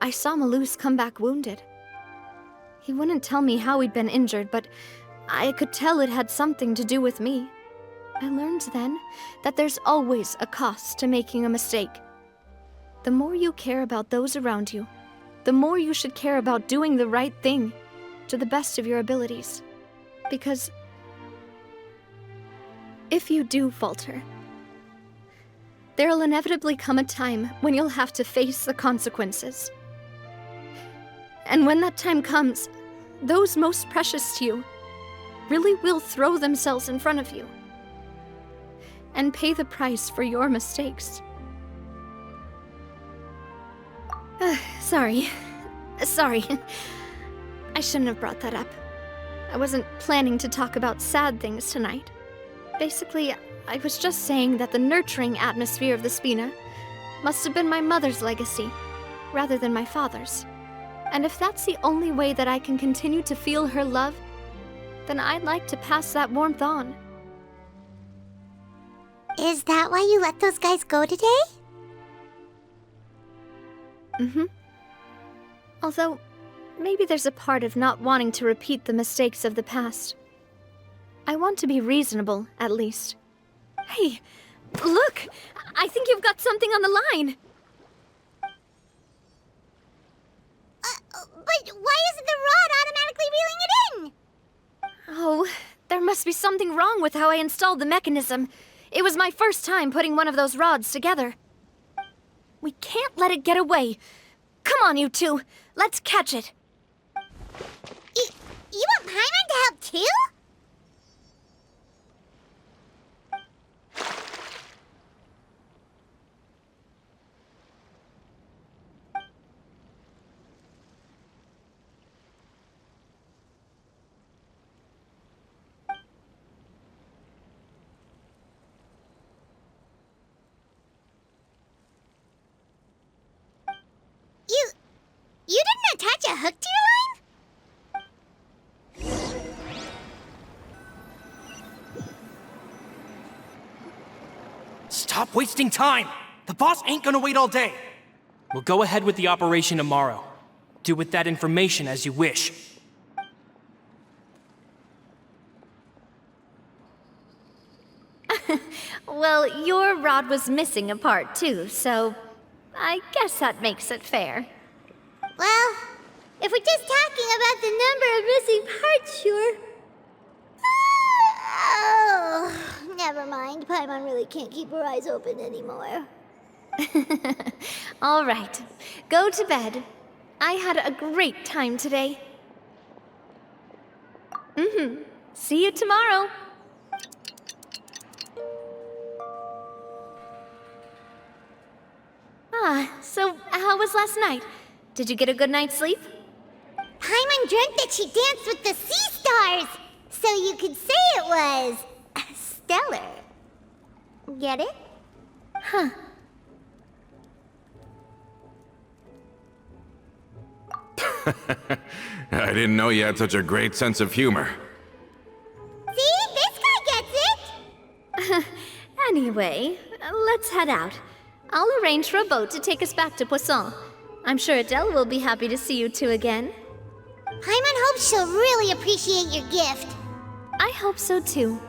I saw Malouse come back wounded. He wouldn't tell me how he'd been injured, but I could tell it had something to do with me. I learned then that there's always a cost to making a mistake. The more you care about those around you, the more you should care about doing the right thing to the best of your abilities. Because if you do falter, there'll inevitably come a time when you'll have to face the consequences. And when that time comes, those most precious to you really will throw themselves in front of you and pay the price for your mistakes. Sorry. I shouldn't have brought that up. I wasn't planning to talk about sad things tonight. Basically, I was just saying that the nurturing atmosphere of the Spina must have been my mother's legacy, rather than my father's. And if that's the only way that I can continue to feel her love, then I'd like to pass that warmth on. Is that why you let those guys go today? Mm-hmm. Although, maybe there's a part of not wanting to repeat the mistakes of the past. I want to be reasonable, at least. Hey, look! I think you've got something on the line! But why isn't the rod automatically reeling it in? Oh, there must be something wrong with how I installed the mechanism. It was my first time putting one of those rods together. We can't let it get away. Come on, you two. Let's catch it. You want Paimon to help too? You didn't attach a hook to your line? Stop wasting time! The boss ain't gonna wait all day. We'll go ahead with the operation tomorrow. Do with that information as you wish. Well, your rod was missing a part too, so I guess that makes it fair. Well, if we're just talking about the number of missing parts, sure. Oh, never mind. Paimon really can't keep her eyes open anymore. All right, go to bed. I had a great time today. See you tomorrow. So how was last night? Did you get a good night's sleep? Paimon dreamt that she danced with the sea stars, so you could say it was stellar. Get it? Huh. I didn't know you had such a great sense of humor. See? This guy gets it! Anyway, let's head out. I'll arrange for a boat to take us back to Poisson. I'm sure Adele will be happy to see you two again. Paimon hopes she'll really appreciate your gift. I hope so too.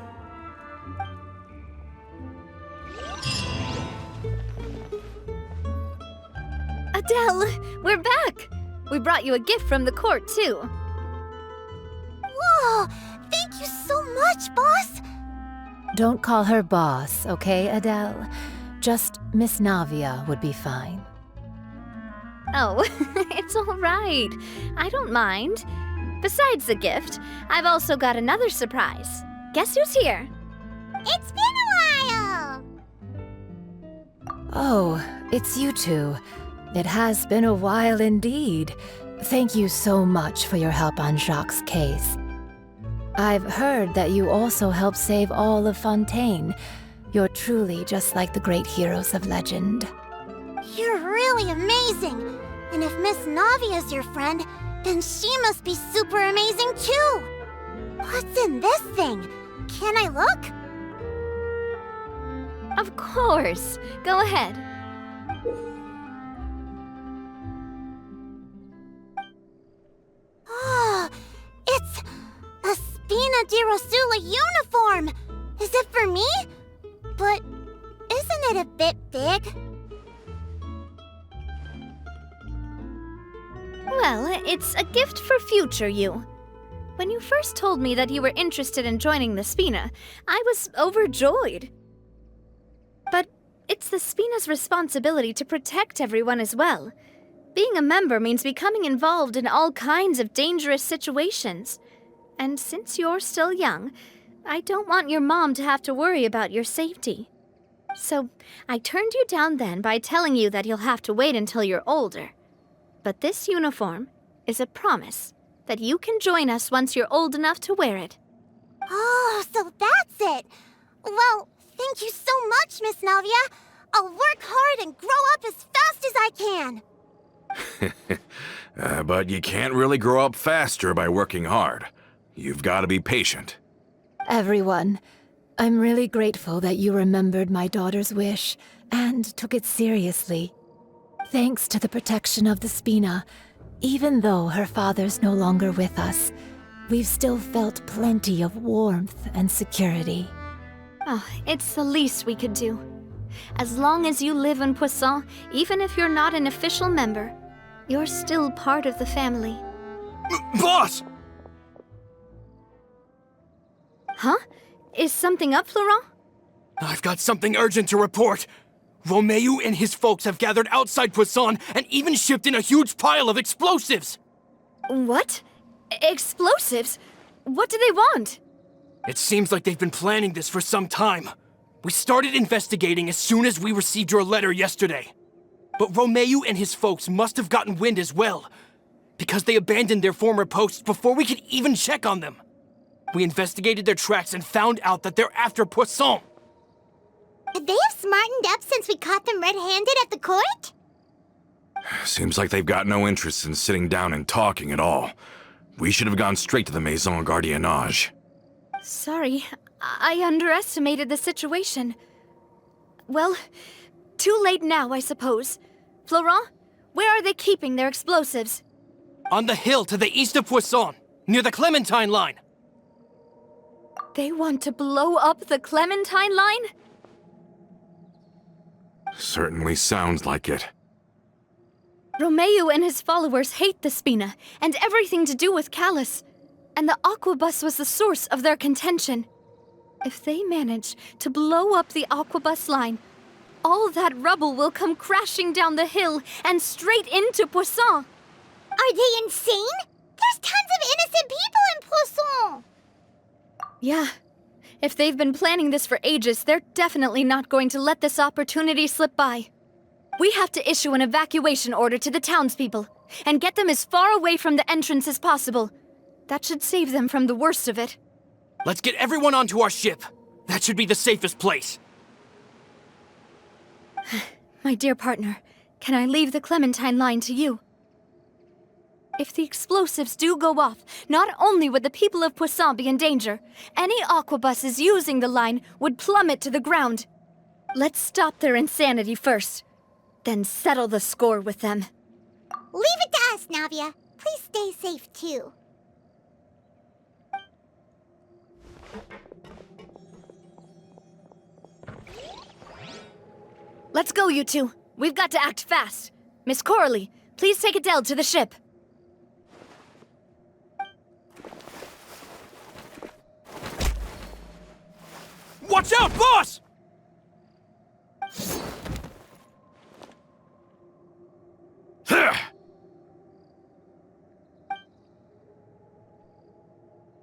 Adele, we're back! We brought you a gift from the court too. Whoa! Thank you so much, boss! Don't call her boss, okay, Adele? Just Miss Navia would be fine. Oh, it's all right. I don't mind. Besides the gift, I've also got another surprise. Guess who's here? It's been a while! Oh, it's you two. It has been a while indeed. Thank you so much for your help on Jacques' case. I've heard that you also helped save all of Fontaine. You're truly just like the great heroes of legend. You're really amazing! And if Miss Navia's your friend, then she must be super amazing too! What's in this thing? Can I look? Of course. Go ahead. Oh, it's a Spina di Rosula uniform! Is it for me? But isn't it a bit big? Well, it's a gift for future you. When you first told me that you were interested in joining the Spina, I was overjoyed. But it's the Spina's responsibility to protect everyone as well. Being a member means becoming involved in all kinds of dangerous situations. And since you're still young, I don't want your mom to have to worry about your safety. So, I turned you down then by telling you that you'll have to wait until you're older. But this uniform is a promise that you can join us once you're old enough to wear it. Oh, so that's it. Well, thank you so much, Miss Navia. I'll work hard and grow up as fast as I can. But you can't really grow up faster by working hard. You've got to be patient. Everyone, I'm really grateful that you remembered my daughter's wish and took it seriously. Thanks to the protection of the Spina, even though her father's no longer with us, we've still felt plenty of warmth and security. Oh, it's the least we could do. As long as you live in Poisson, even if you're not an official member, you're still part of the family. Boss! Huh? Is something up, Florent? I've got something urgent to report. Romeu and his folks have gathered outside Poisson and even shipped in a huge pile of explosives. What? Explosives? What do they want? It seems like they've been planning this for some time. We started investigating as soon as we received your letter yesterday. But Romeu and his folks must have gotten wind as well, because they abandoned their former posts before we could even check on them. We investigated their tracks and found out that they're after Poisson. They have smartened up since we caught them red-handed at the court? Seems like they've got no interest in sitting down and talking at all. We should have gone straight to the Maison Gardiennage. Sorry, I underestimated the situation. Well, too late now, I suppose. Florent, where are they keeping their explosives? On the hill to the east of Poisson, near the Clementine line. They want to blow up the Clementine line? Certainly sounds like it. Romeu and his followers hate the Spina and everything to do with Callus. And the Aquabus was the source of their contention. If they manage to blow up the Aquabus line, all that rubble will come crashing down the hill and straight into Poisson. Are they insane? There's tons of innocent people in Poisson! Yeah. If they've been planning this for ages, they're definitely not going to let this opportunity slip by. We have to issue an evacuation order to the townspeople and get them as far away from the entrance as possible. That should save them from the worst of it. Let's get everyone onto our ship. That should be the safest place. My dear partner, can I leave the Clementine line to you? If the explosives do go off, not only would the people of Poisson be in danger, any aquabuses using the line would plummet to the ground. Let's stop their insanity first, then settle the score with them. Leave it to us, Navia. Please stay safe, too. Let's go, you two. We've got to act fast. Miss Coralie, please take Adele to the ship. Watch out, boss!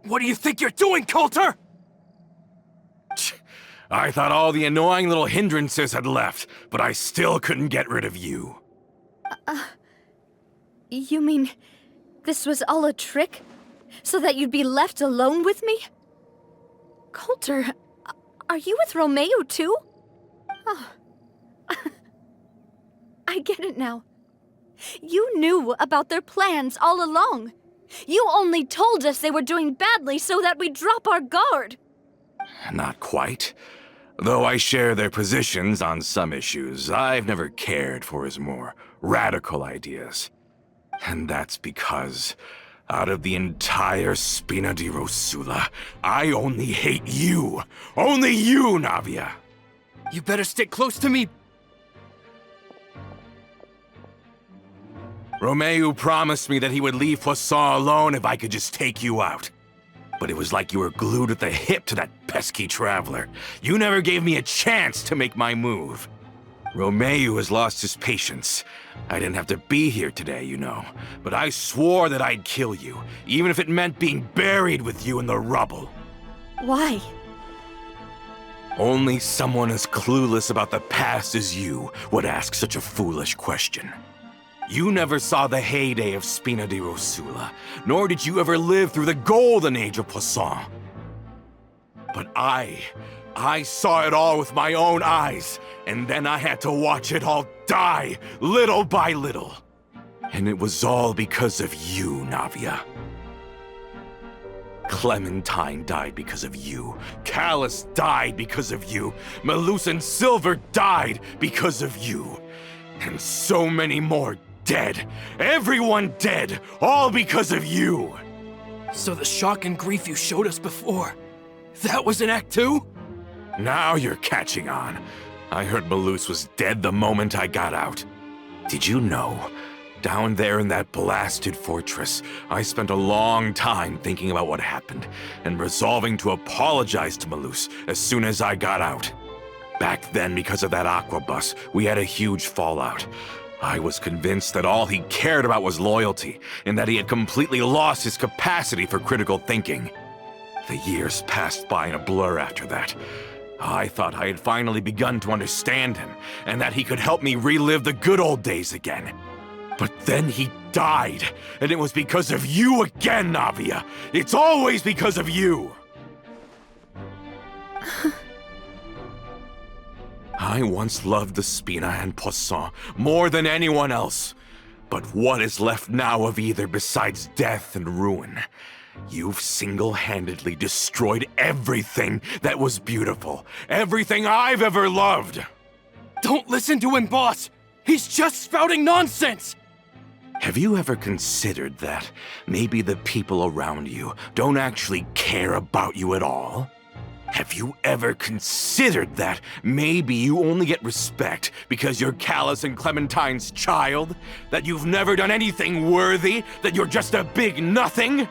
What do you think you're doing, Coulter? I thought all the annoying little hindrances had left, but I still couldn't get rid of you. You mean this was all a trick? So that you'd be left alone with me? Coulter, are you with Romeu too? Oh. I get it now. You knew about their plans all along. You only told us they were doing badly so that we'd drop our guard. Not quite. Though I share their positions on some issues, I've never cared for his more radical ideas. And that's because, out of the entire Spina di Rosula, I only hate you. Only you, Navia. You better stick close to me. Romeu promised me that he would leave Poisson alone if I could just take you out. But it was like you were glued at the hip to that pesky traveler. You never gave me a chance to make my move. Romeo has lost his patience. I didn't have to be here today, you know, but I swore that I'd kill you, even if it meant being buried with you in the rubble. Why? Only someone as clueless about the past as you would ask such a foolish question. You never saw the heyday of Spina di Rosula, nor did you ever live through the golden age of Poisson. But I saw it all with my own eyes, and then I had to watch it all die, little by little. And it was all because of you, Navia. Clementine died because of you. Callus died because of you. Malus and Silver died because of you. And so many more dead. Everyone dead, all because of you. So the shock and grief you showed us before, that was in Act 2? Now you're catching on. I heard Malus was dead the moment I got out. Did you know? Down there in that blasted fortress, I spent a long time thinking about what happened, and resolving to apologize to Malus as soon as I got out. Back then, because of that aqua bus, we had a huge fallout. I was convinced that all he cared about was loyalty, and that he had completely lost his capacity for critical thinking. The years passed by in a blur after that. I thought I had finally begun to understand him, and that he could help me relive the good old days again. But then he died, and it was because of you again, Navia! It's always because of you! I once loved the Spina and Poisson more than anyone else. But what is left now of either besides death and ruin? You've single-handedly destroyed everything that was beautiful. Everything I've ever loved! Don't listen to him, boss! He's just spouting nonsense! Have you ever considered that maybe the people around you don't actually care about you at all? Have you ever considered that maybe you only get respect because you're Callus and Clementine's child? That you've never done anything worthy? That you're just a big nothing?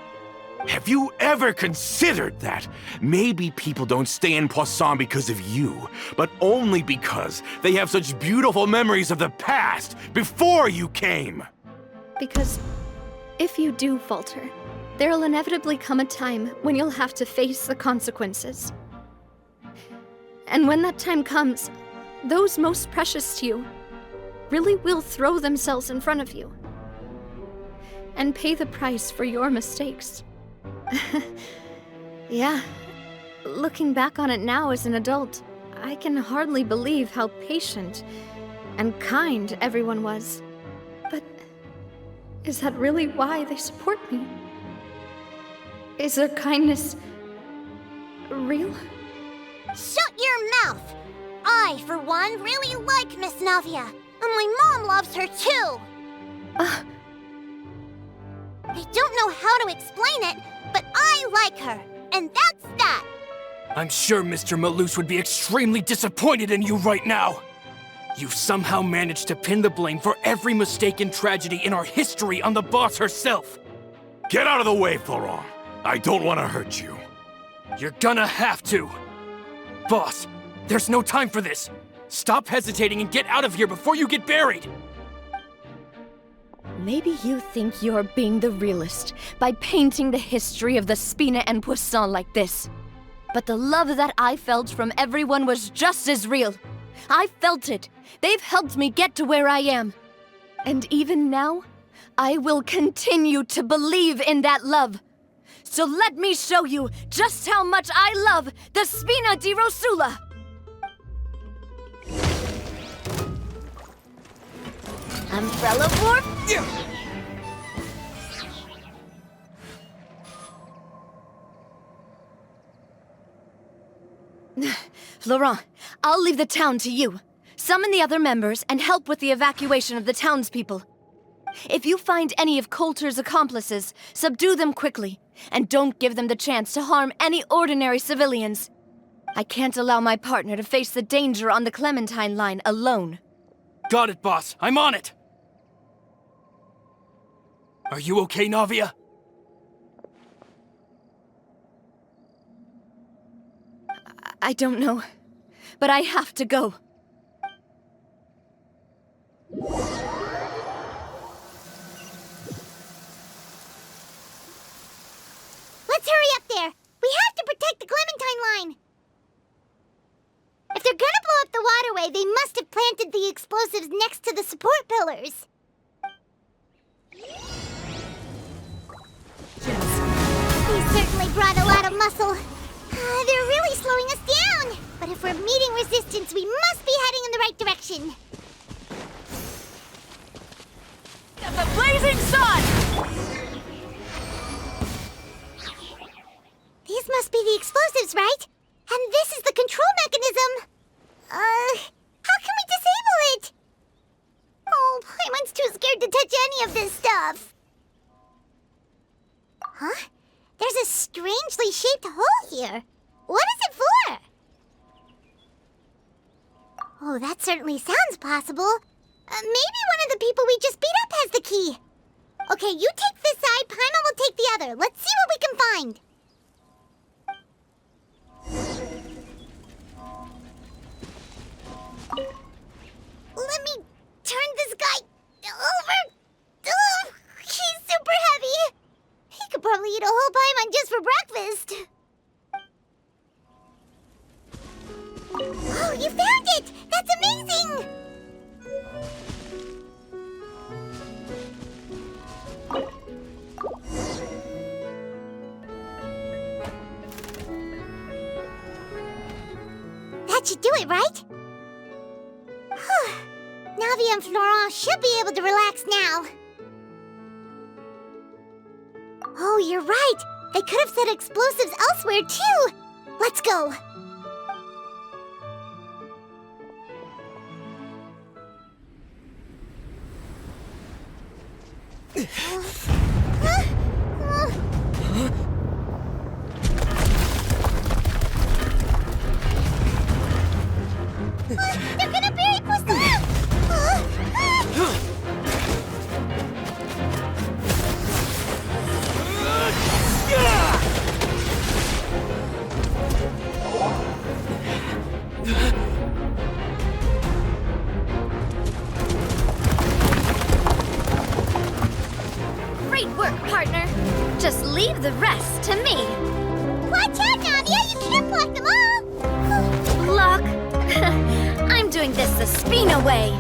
Have you ever considered that maybe people don't stay in Poisson because of you, but only because they have such beautiful memories of the past before you came? Because if you do falter, there'll inevitably come a time when you'll have to face the consequences. And when that time comes, those most precious to you really will throw themselves in front of you and pay the price for your mistakes. Yeah, looking back on it now as an adult, I can hardly believe how patient and kind everyone was. But is that really why they support me? Is their kindness real? Shut your mouth! I, for one, really like Miss Navia. And my mom loves her too! I don't know how to explain it, but I like her. And that's that! I'm sure Mr. Malus would be extremely disappointed in you right now. You've somehow managed to pin the blame for every mistake and tragedy in our history on the boss herself. Get out of the way, Florent. I don't want to hurt you. You're gonna have to. Boss, there's no time for this. Stop hesitating and get out of here before you get buried. Maybe you think you're being the realist by painting the history of the Spina and Poisson like this. But the love that I felt from everyone was just as real. I felt it. They've helped me get to where I am. And even now, I will continue to believe in that love. So let me show you just how much I love the Spina di Rosula! Umbrella Warp? Laurent, I'll leave the town to you. Summon the other members and help with the evacuation of the townspeople. If you find any of Coulter's accomplices, subdue them quickly, and don't give them the chance to harm any ordinary civilians. I can't allow my partner to face the danger on the Clementine line alone. Got it, boss. I'm on it. Are you okay, Navia? I don't know, but I have to go. Let's hurry up there. We have to protect the Clementine line. If they're gonna blow up the waterway, they must have planted the explosives next to the support pillars. They certainly brought a lot of muscle. They're really slowing us down. But if we're meeting resistance, we must be heading in the right direction. The blazing sun! These must be the explosives, right? And this is the control mechanism. How can we disable it? Oh, Paimon's too scared to touch any of this stuff. Huh? There's a strangely shaped hole here. What is it for? Oh, that certainly sounds possible. Maybe one of the people we just beat up has the key. Okay, you take this side, Paimon will take the other. Let's see what we can find. Let me turn this guy over. Ugh, he's super heavy. He could probably eat a whole Paimon just for breakfast. Oh, you found it! That's amazing! That should do it, right? Navia and Florent should be able to relax now. Oh, you're right. They could have set explosives elsewhere, too. Let's go. They're gonna bury Poisson! Great work, partner. Just leave the rest to me. Watch out, Navia! You can't block them all! Block? I'm doing this the Spina way.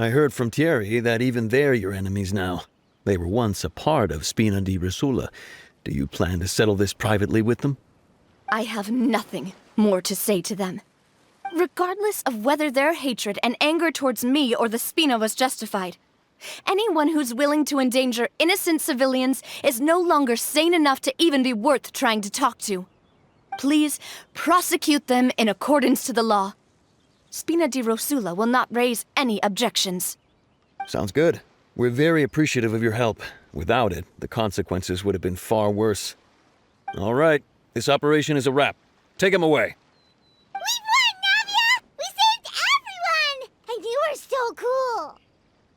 I heard from Thierry that even they're your enemies now. They were once a part of Spina di Rosula. Do you plan to settle this privately with them? I have nothing more to say to them. Regardless of whether their hatred and anger towards me or the Spina was justified, anyone who's willing to endanger innocent civilians is no longer sane enough to even be worth trying to talk to. Please prosecute them in accordance to the law. Spina di Rosula will not raise any objections. Sounds good. We're very appreciative of your help. Without it, the consequences would have been far worse. All right, this operation is a wrap. Take him away. We won, Navia! We saved everyone! And you were so cool!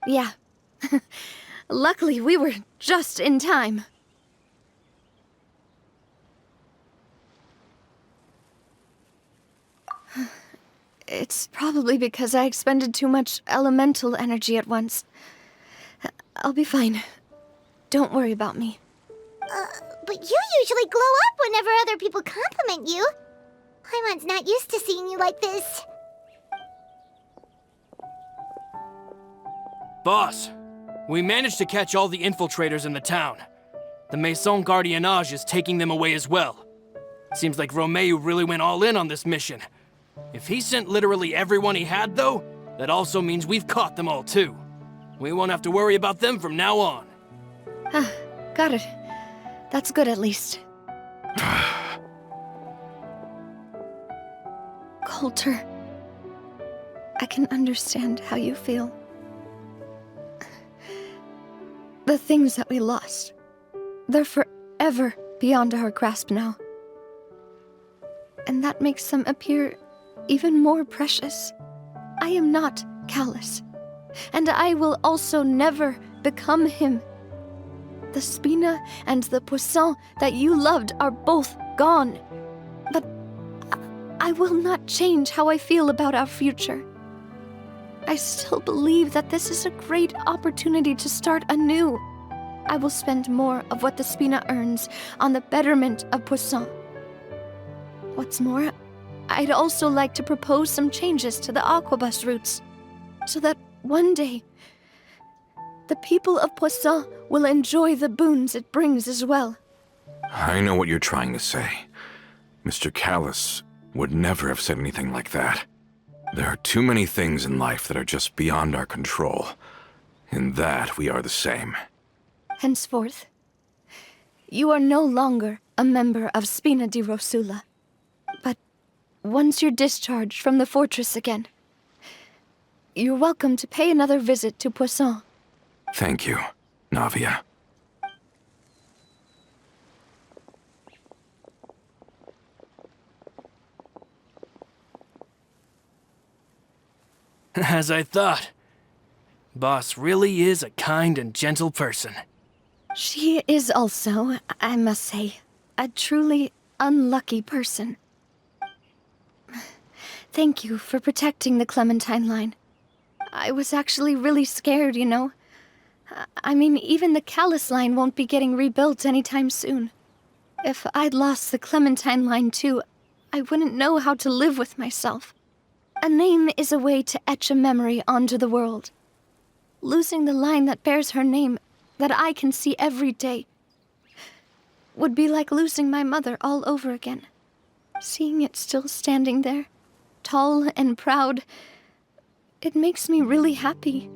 Yeah. Luckily, we were just in time. It's probably because I expended too much elemental energy at once. I'll be fine. Don't worry about me. But you usually glow up whenever other people compliment you. Paimon's not used to seeing you like this. Boss, we managed to catch all the infiltrators in the town. The Maison Gardiennage is taking them away as well. Seems like Romeu really went all in on this mission. If he sent literally everyone he had, though, that also means we've caught them all too. We won't have to worry about them from now on. Got it. That's good at least. Coulter, I can understand how you feel. The things that we lost, they're forever beyond our grasp now. And that makes them appear even more precious. I am not Callus, and I will also never become him. The Spina and the Poisson that you loved are both gone. But I will not change how I feel about our future. I still believe that this is a great opportunity to start anew. I will spend more of what the Spina earns on the betterment of Poisson. What's more, I'd also like to propose some changes to the Aquabus routes, so that one day, the people of Poisson will enjoy the boons it brings as well. I know what you're trying to say. Mr. Callus would never have said anything like that. There are too many things in life that are just beyond our control. In that, we are the same. Henceforth, you are no longer a member of Spina di Rosula. But once you're discharged from the fortress again, you're welcome to pay another visit to Poisson. Thank you, Navia. As I thought. Boss really is a kind and gentle person. She is also, I must say, a truly unlucky person. Thank you for protecting the Clementine line. I was actually really scared, you know. I mean, even the Callus line won't be getting rebuilt anytime soon. If I'd lost the Clementine line too, I wouldn't know how to live with myself. A name is a way to etch a memory onto the world. Losing the line that bears her name, that I can see every day, would be like losing my mother all over again. Seeing it still standing there, tall and proud, it makes me really happy.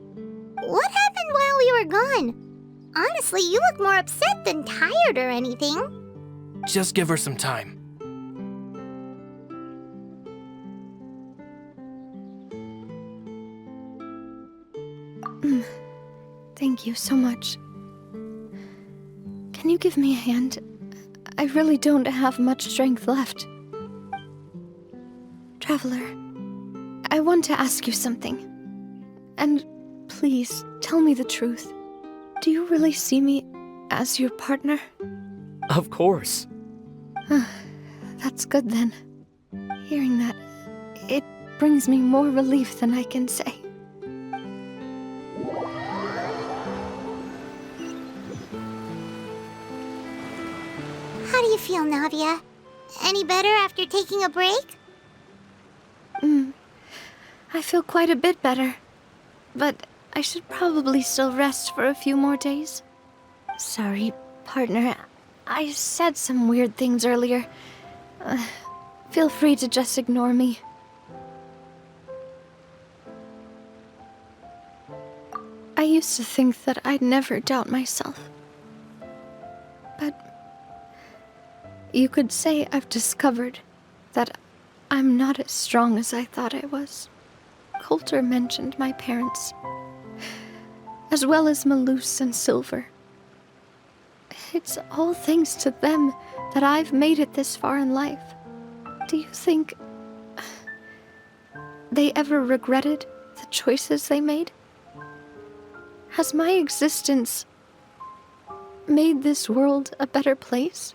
What happened while we were gone? Honestly, you look more upset than tired or anything. Just give her some time. Thank you so much. Can you give me a hand? I really don't have much strength left. Traveler, I want to ask you something. And please, tell me the truth. Do you really see me as your partner? Of course. That's good then. Hearing that, it brings me more relief than I can say. How do you feel, Navia? Any better after taking a break? I feel quite a bit better. But I should probably still rest for a few more days. Sorry, partner. I said some weird things earlier. Feel free to just ignore me. I used to think that I'd never doubt myself. But you could say I've discovered that I'm not as strong as I thought I was. Coulter mentioned my parents, as well as Malus and Silver. It's all thanks to them that I've made it this far in life. Do you think they ever regretted the choices they made? Has my existence made this world a better place?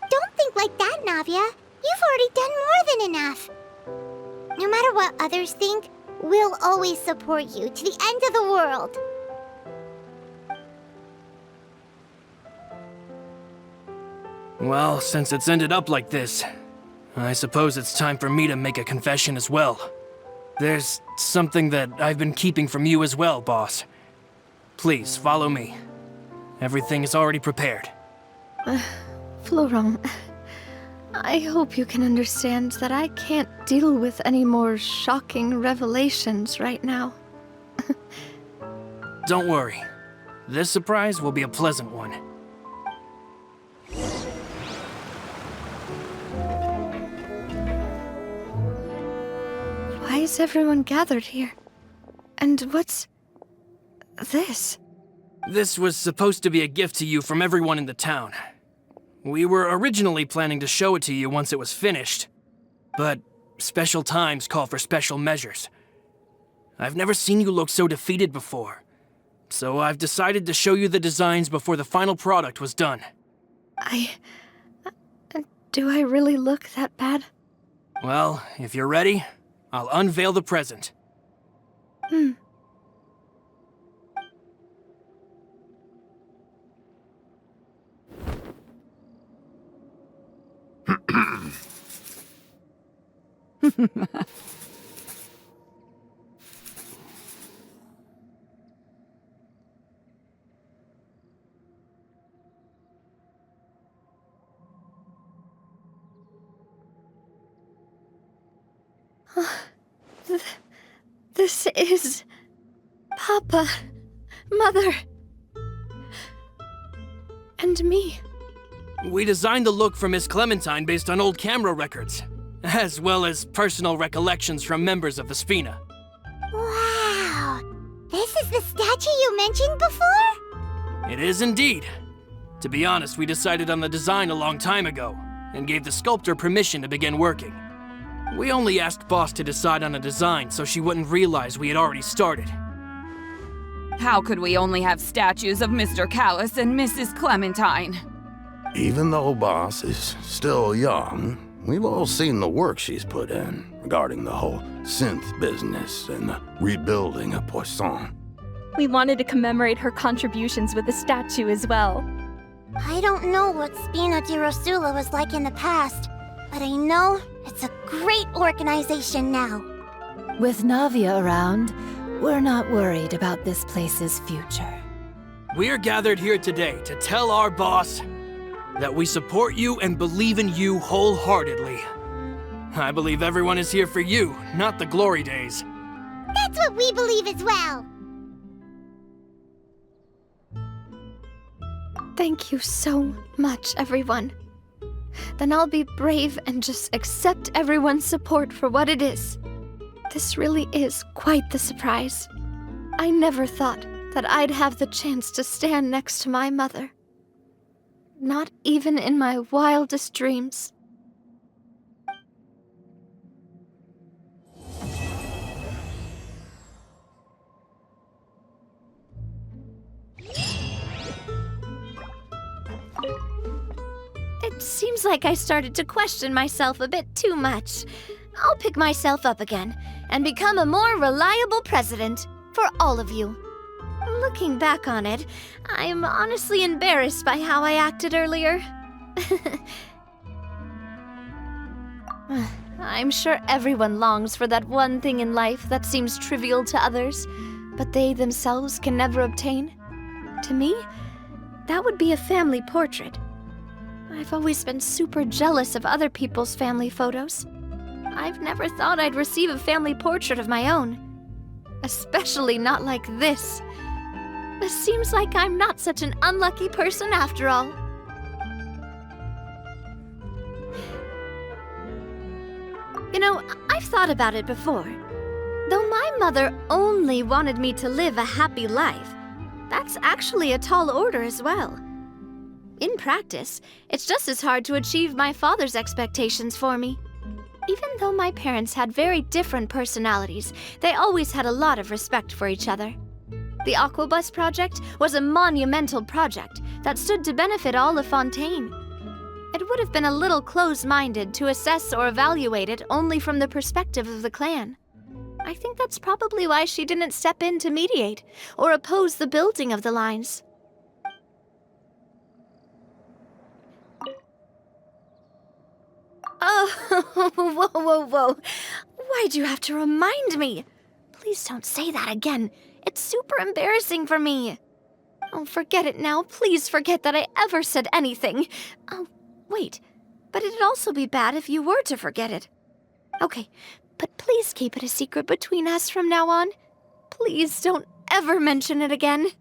Don't think like that, Navia. You've already done more than enough. No matter what others think, we'll always support you to the end of the world. Well, since it's ended up like this, I suppose it's time for me to make a confession as well. There's something that I've been keeping from you as well, boss. Please, follow me. Everything is already prepared. Florent, I hope you can understand that I can't deal with any more shocking revelations right now. Don't worry. This surprise will be a pleasant one. Why is everyone gathered here? And what's this? This was supposed to be a gift to you from everyone in the town. We were originally planning to show it to you once it was finished, but special times call for special measures. I've never seen you look so defeated before, so I've decided to show you the designs before the final product was done. Do I really look that bad? Well, if you're ready, I'll unveil the present. This is... Papa, Mother, and me. We designed the look for Miss Clementine based on old camera records, as well as personal recollections from members of the Spina. Wow! This is the statue you mentioned before? It is indeed. To be honest, we decided on the design a long time ago, and gave the sculptor permission to begin working. We only asked Boss to decide on a design so she wouldn't realize we had already started. How could we only have statues of Mr. Callis and Mrs. Clementine? Even though Boss is still young, we've all seen the work she's put in regarding the whole synth business and the rebuilding of Poisson. We wanted to commemorate her contributions with a statue as well. I don't know what Spina di Rosula was like in the past, but I know it's a great organization now. With Navia around, we're not worried about this place's future. We are gathered here today to tell our boss that we support you and believe in you wholeheartedly. I believe everyone is here for you, not the glory days. That's what we believe as well. Thank you so much, everyone. Then I'll be brave and just accept everyone's support for what it is. This really is quite the surprise. I never thought that I'd have the chance to stand next to my mother. Not even in my wildest dreams. It seems like I started to question myself a bit too much. I'll pick myself up again and become a more reliable president for all of you. Looking back on it, I'm honestly embarrassed by how I acted earlier. I'm sure everyone longs for that one thing in life that seems trivial to others, but they themselves can never obtain. To me, that would be a family portrait. I've always been super jealous of other people's family photos. I've never thought I'd receive a family portrait of my own. Especially not like this. It seems like I'm not such an unlucky person after all. You know, I've thought about it before. Though my mother only wanted me to live a happy life, that's actually a tall order as well. In practice, it's just as hard to achieve my father's expectations for me. Even though my parents had very different personalities, they always had a lot of respect for each other. The Aquabus project was a monumental project that stood to benefit all of Fontaine. It would have been a little close-minded to assess or evaluate it only from the perspective of the clan. I think that's probably why she didn't step in to mediate or oppose the building of the lines. Oh, whoa. Why'd you have to remind me? Please don't say that again. It's super embarrassing for me. Oh, forget it now. Please forget that I ever said anything. Oh, wait. But it'd also be bad if you were to forget it. Okay, but please keep it a secret between us from now on. Please don't ever mention it again.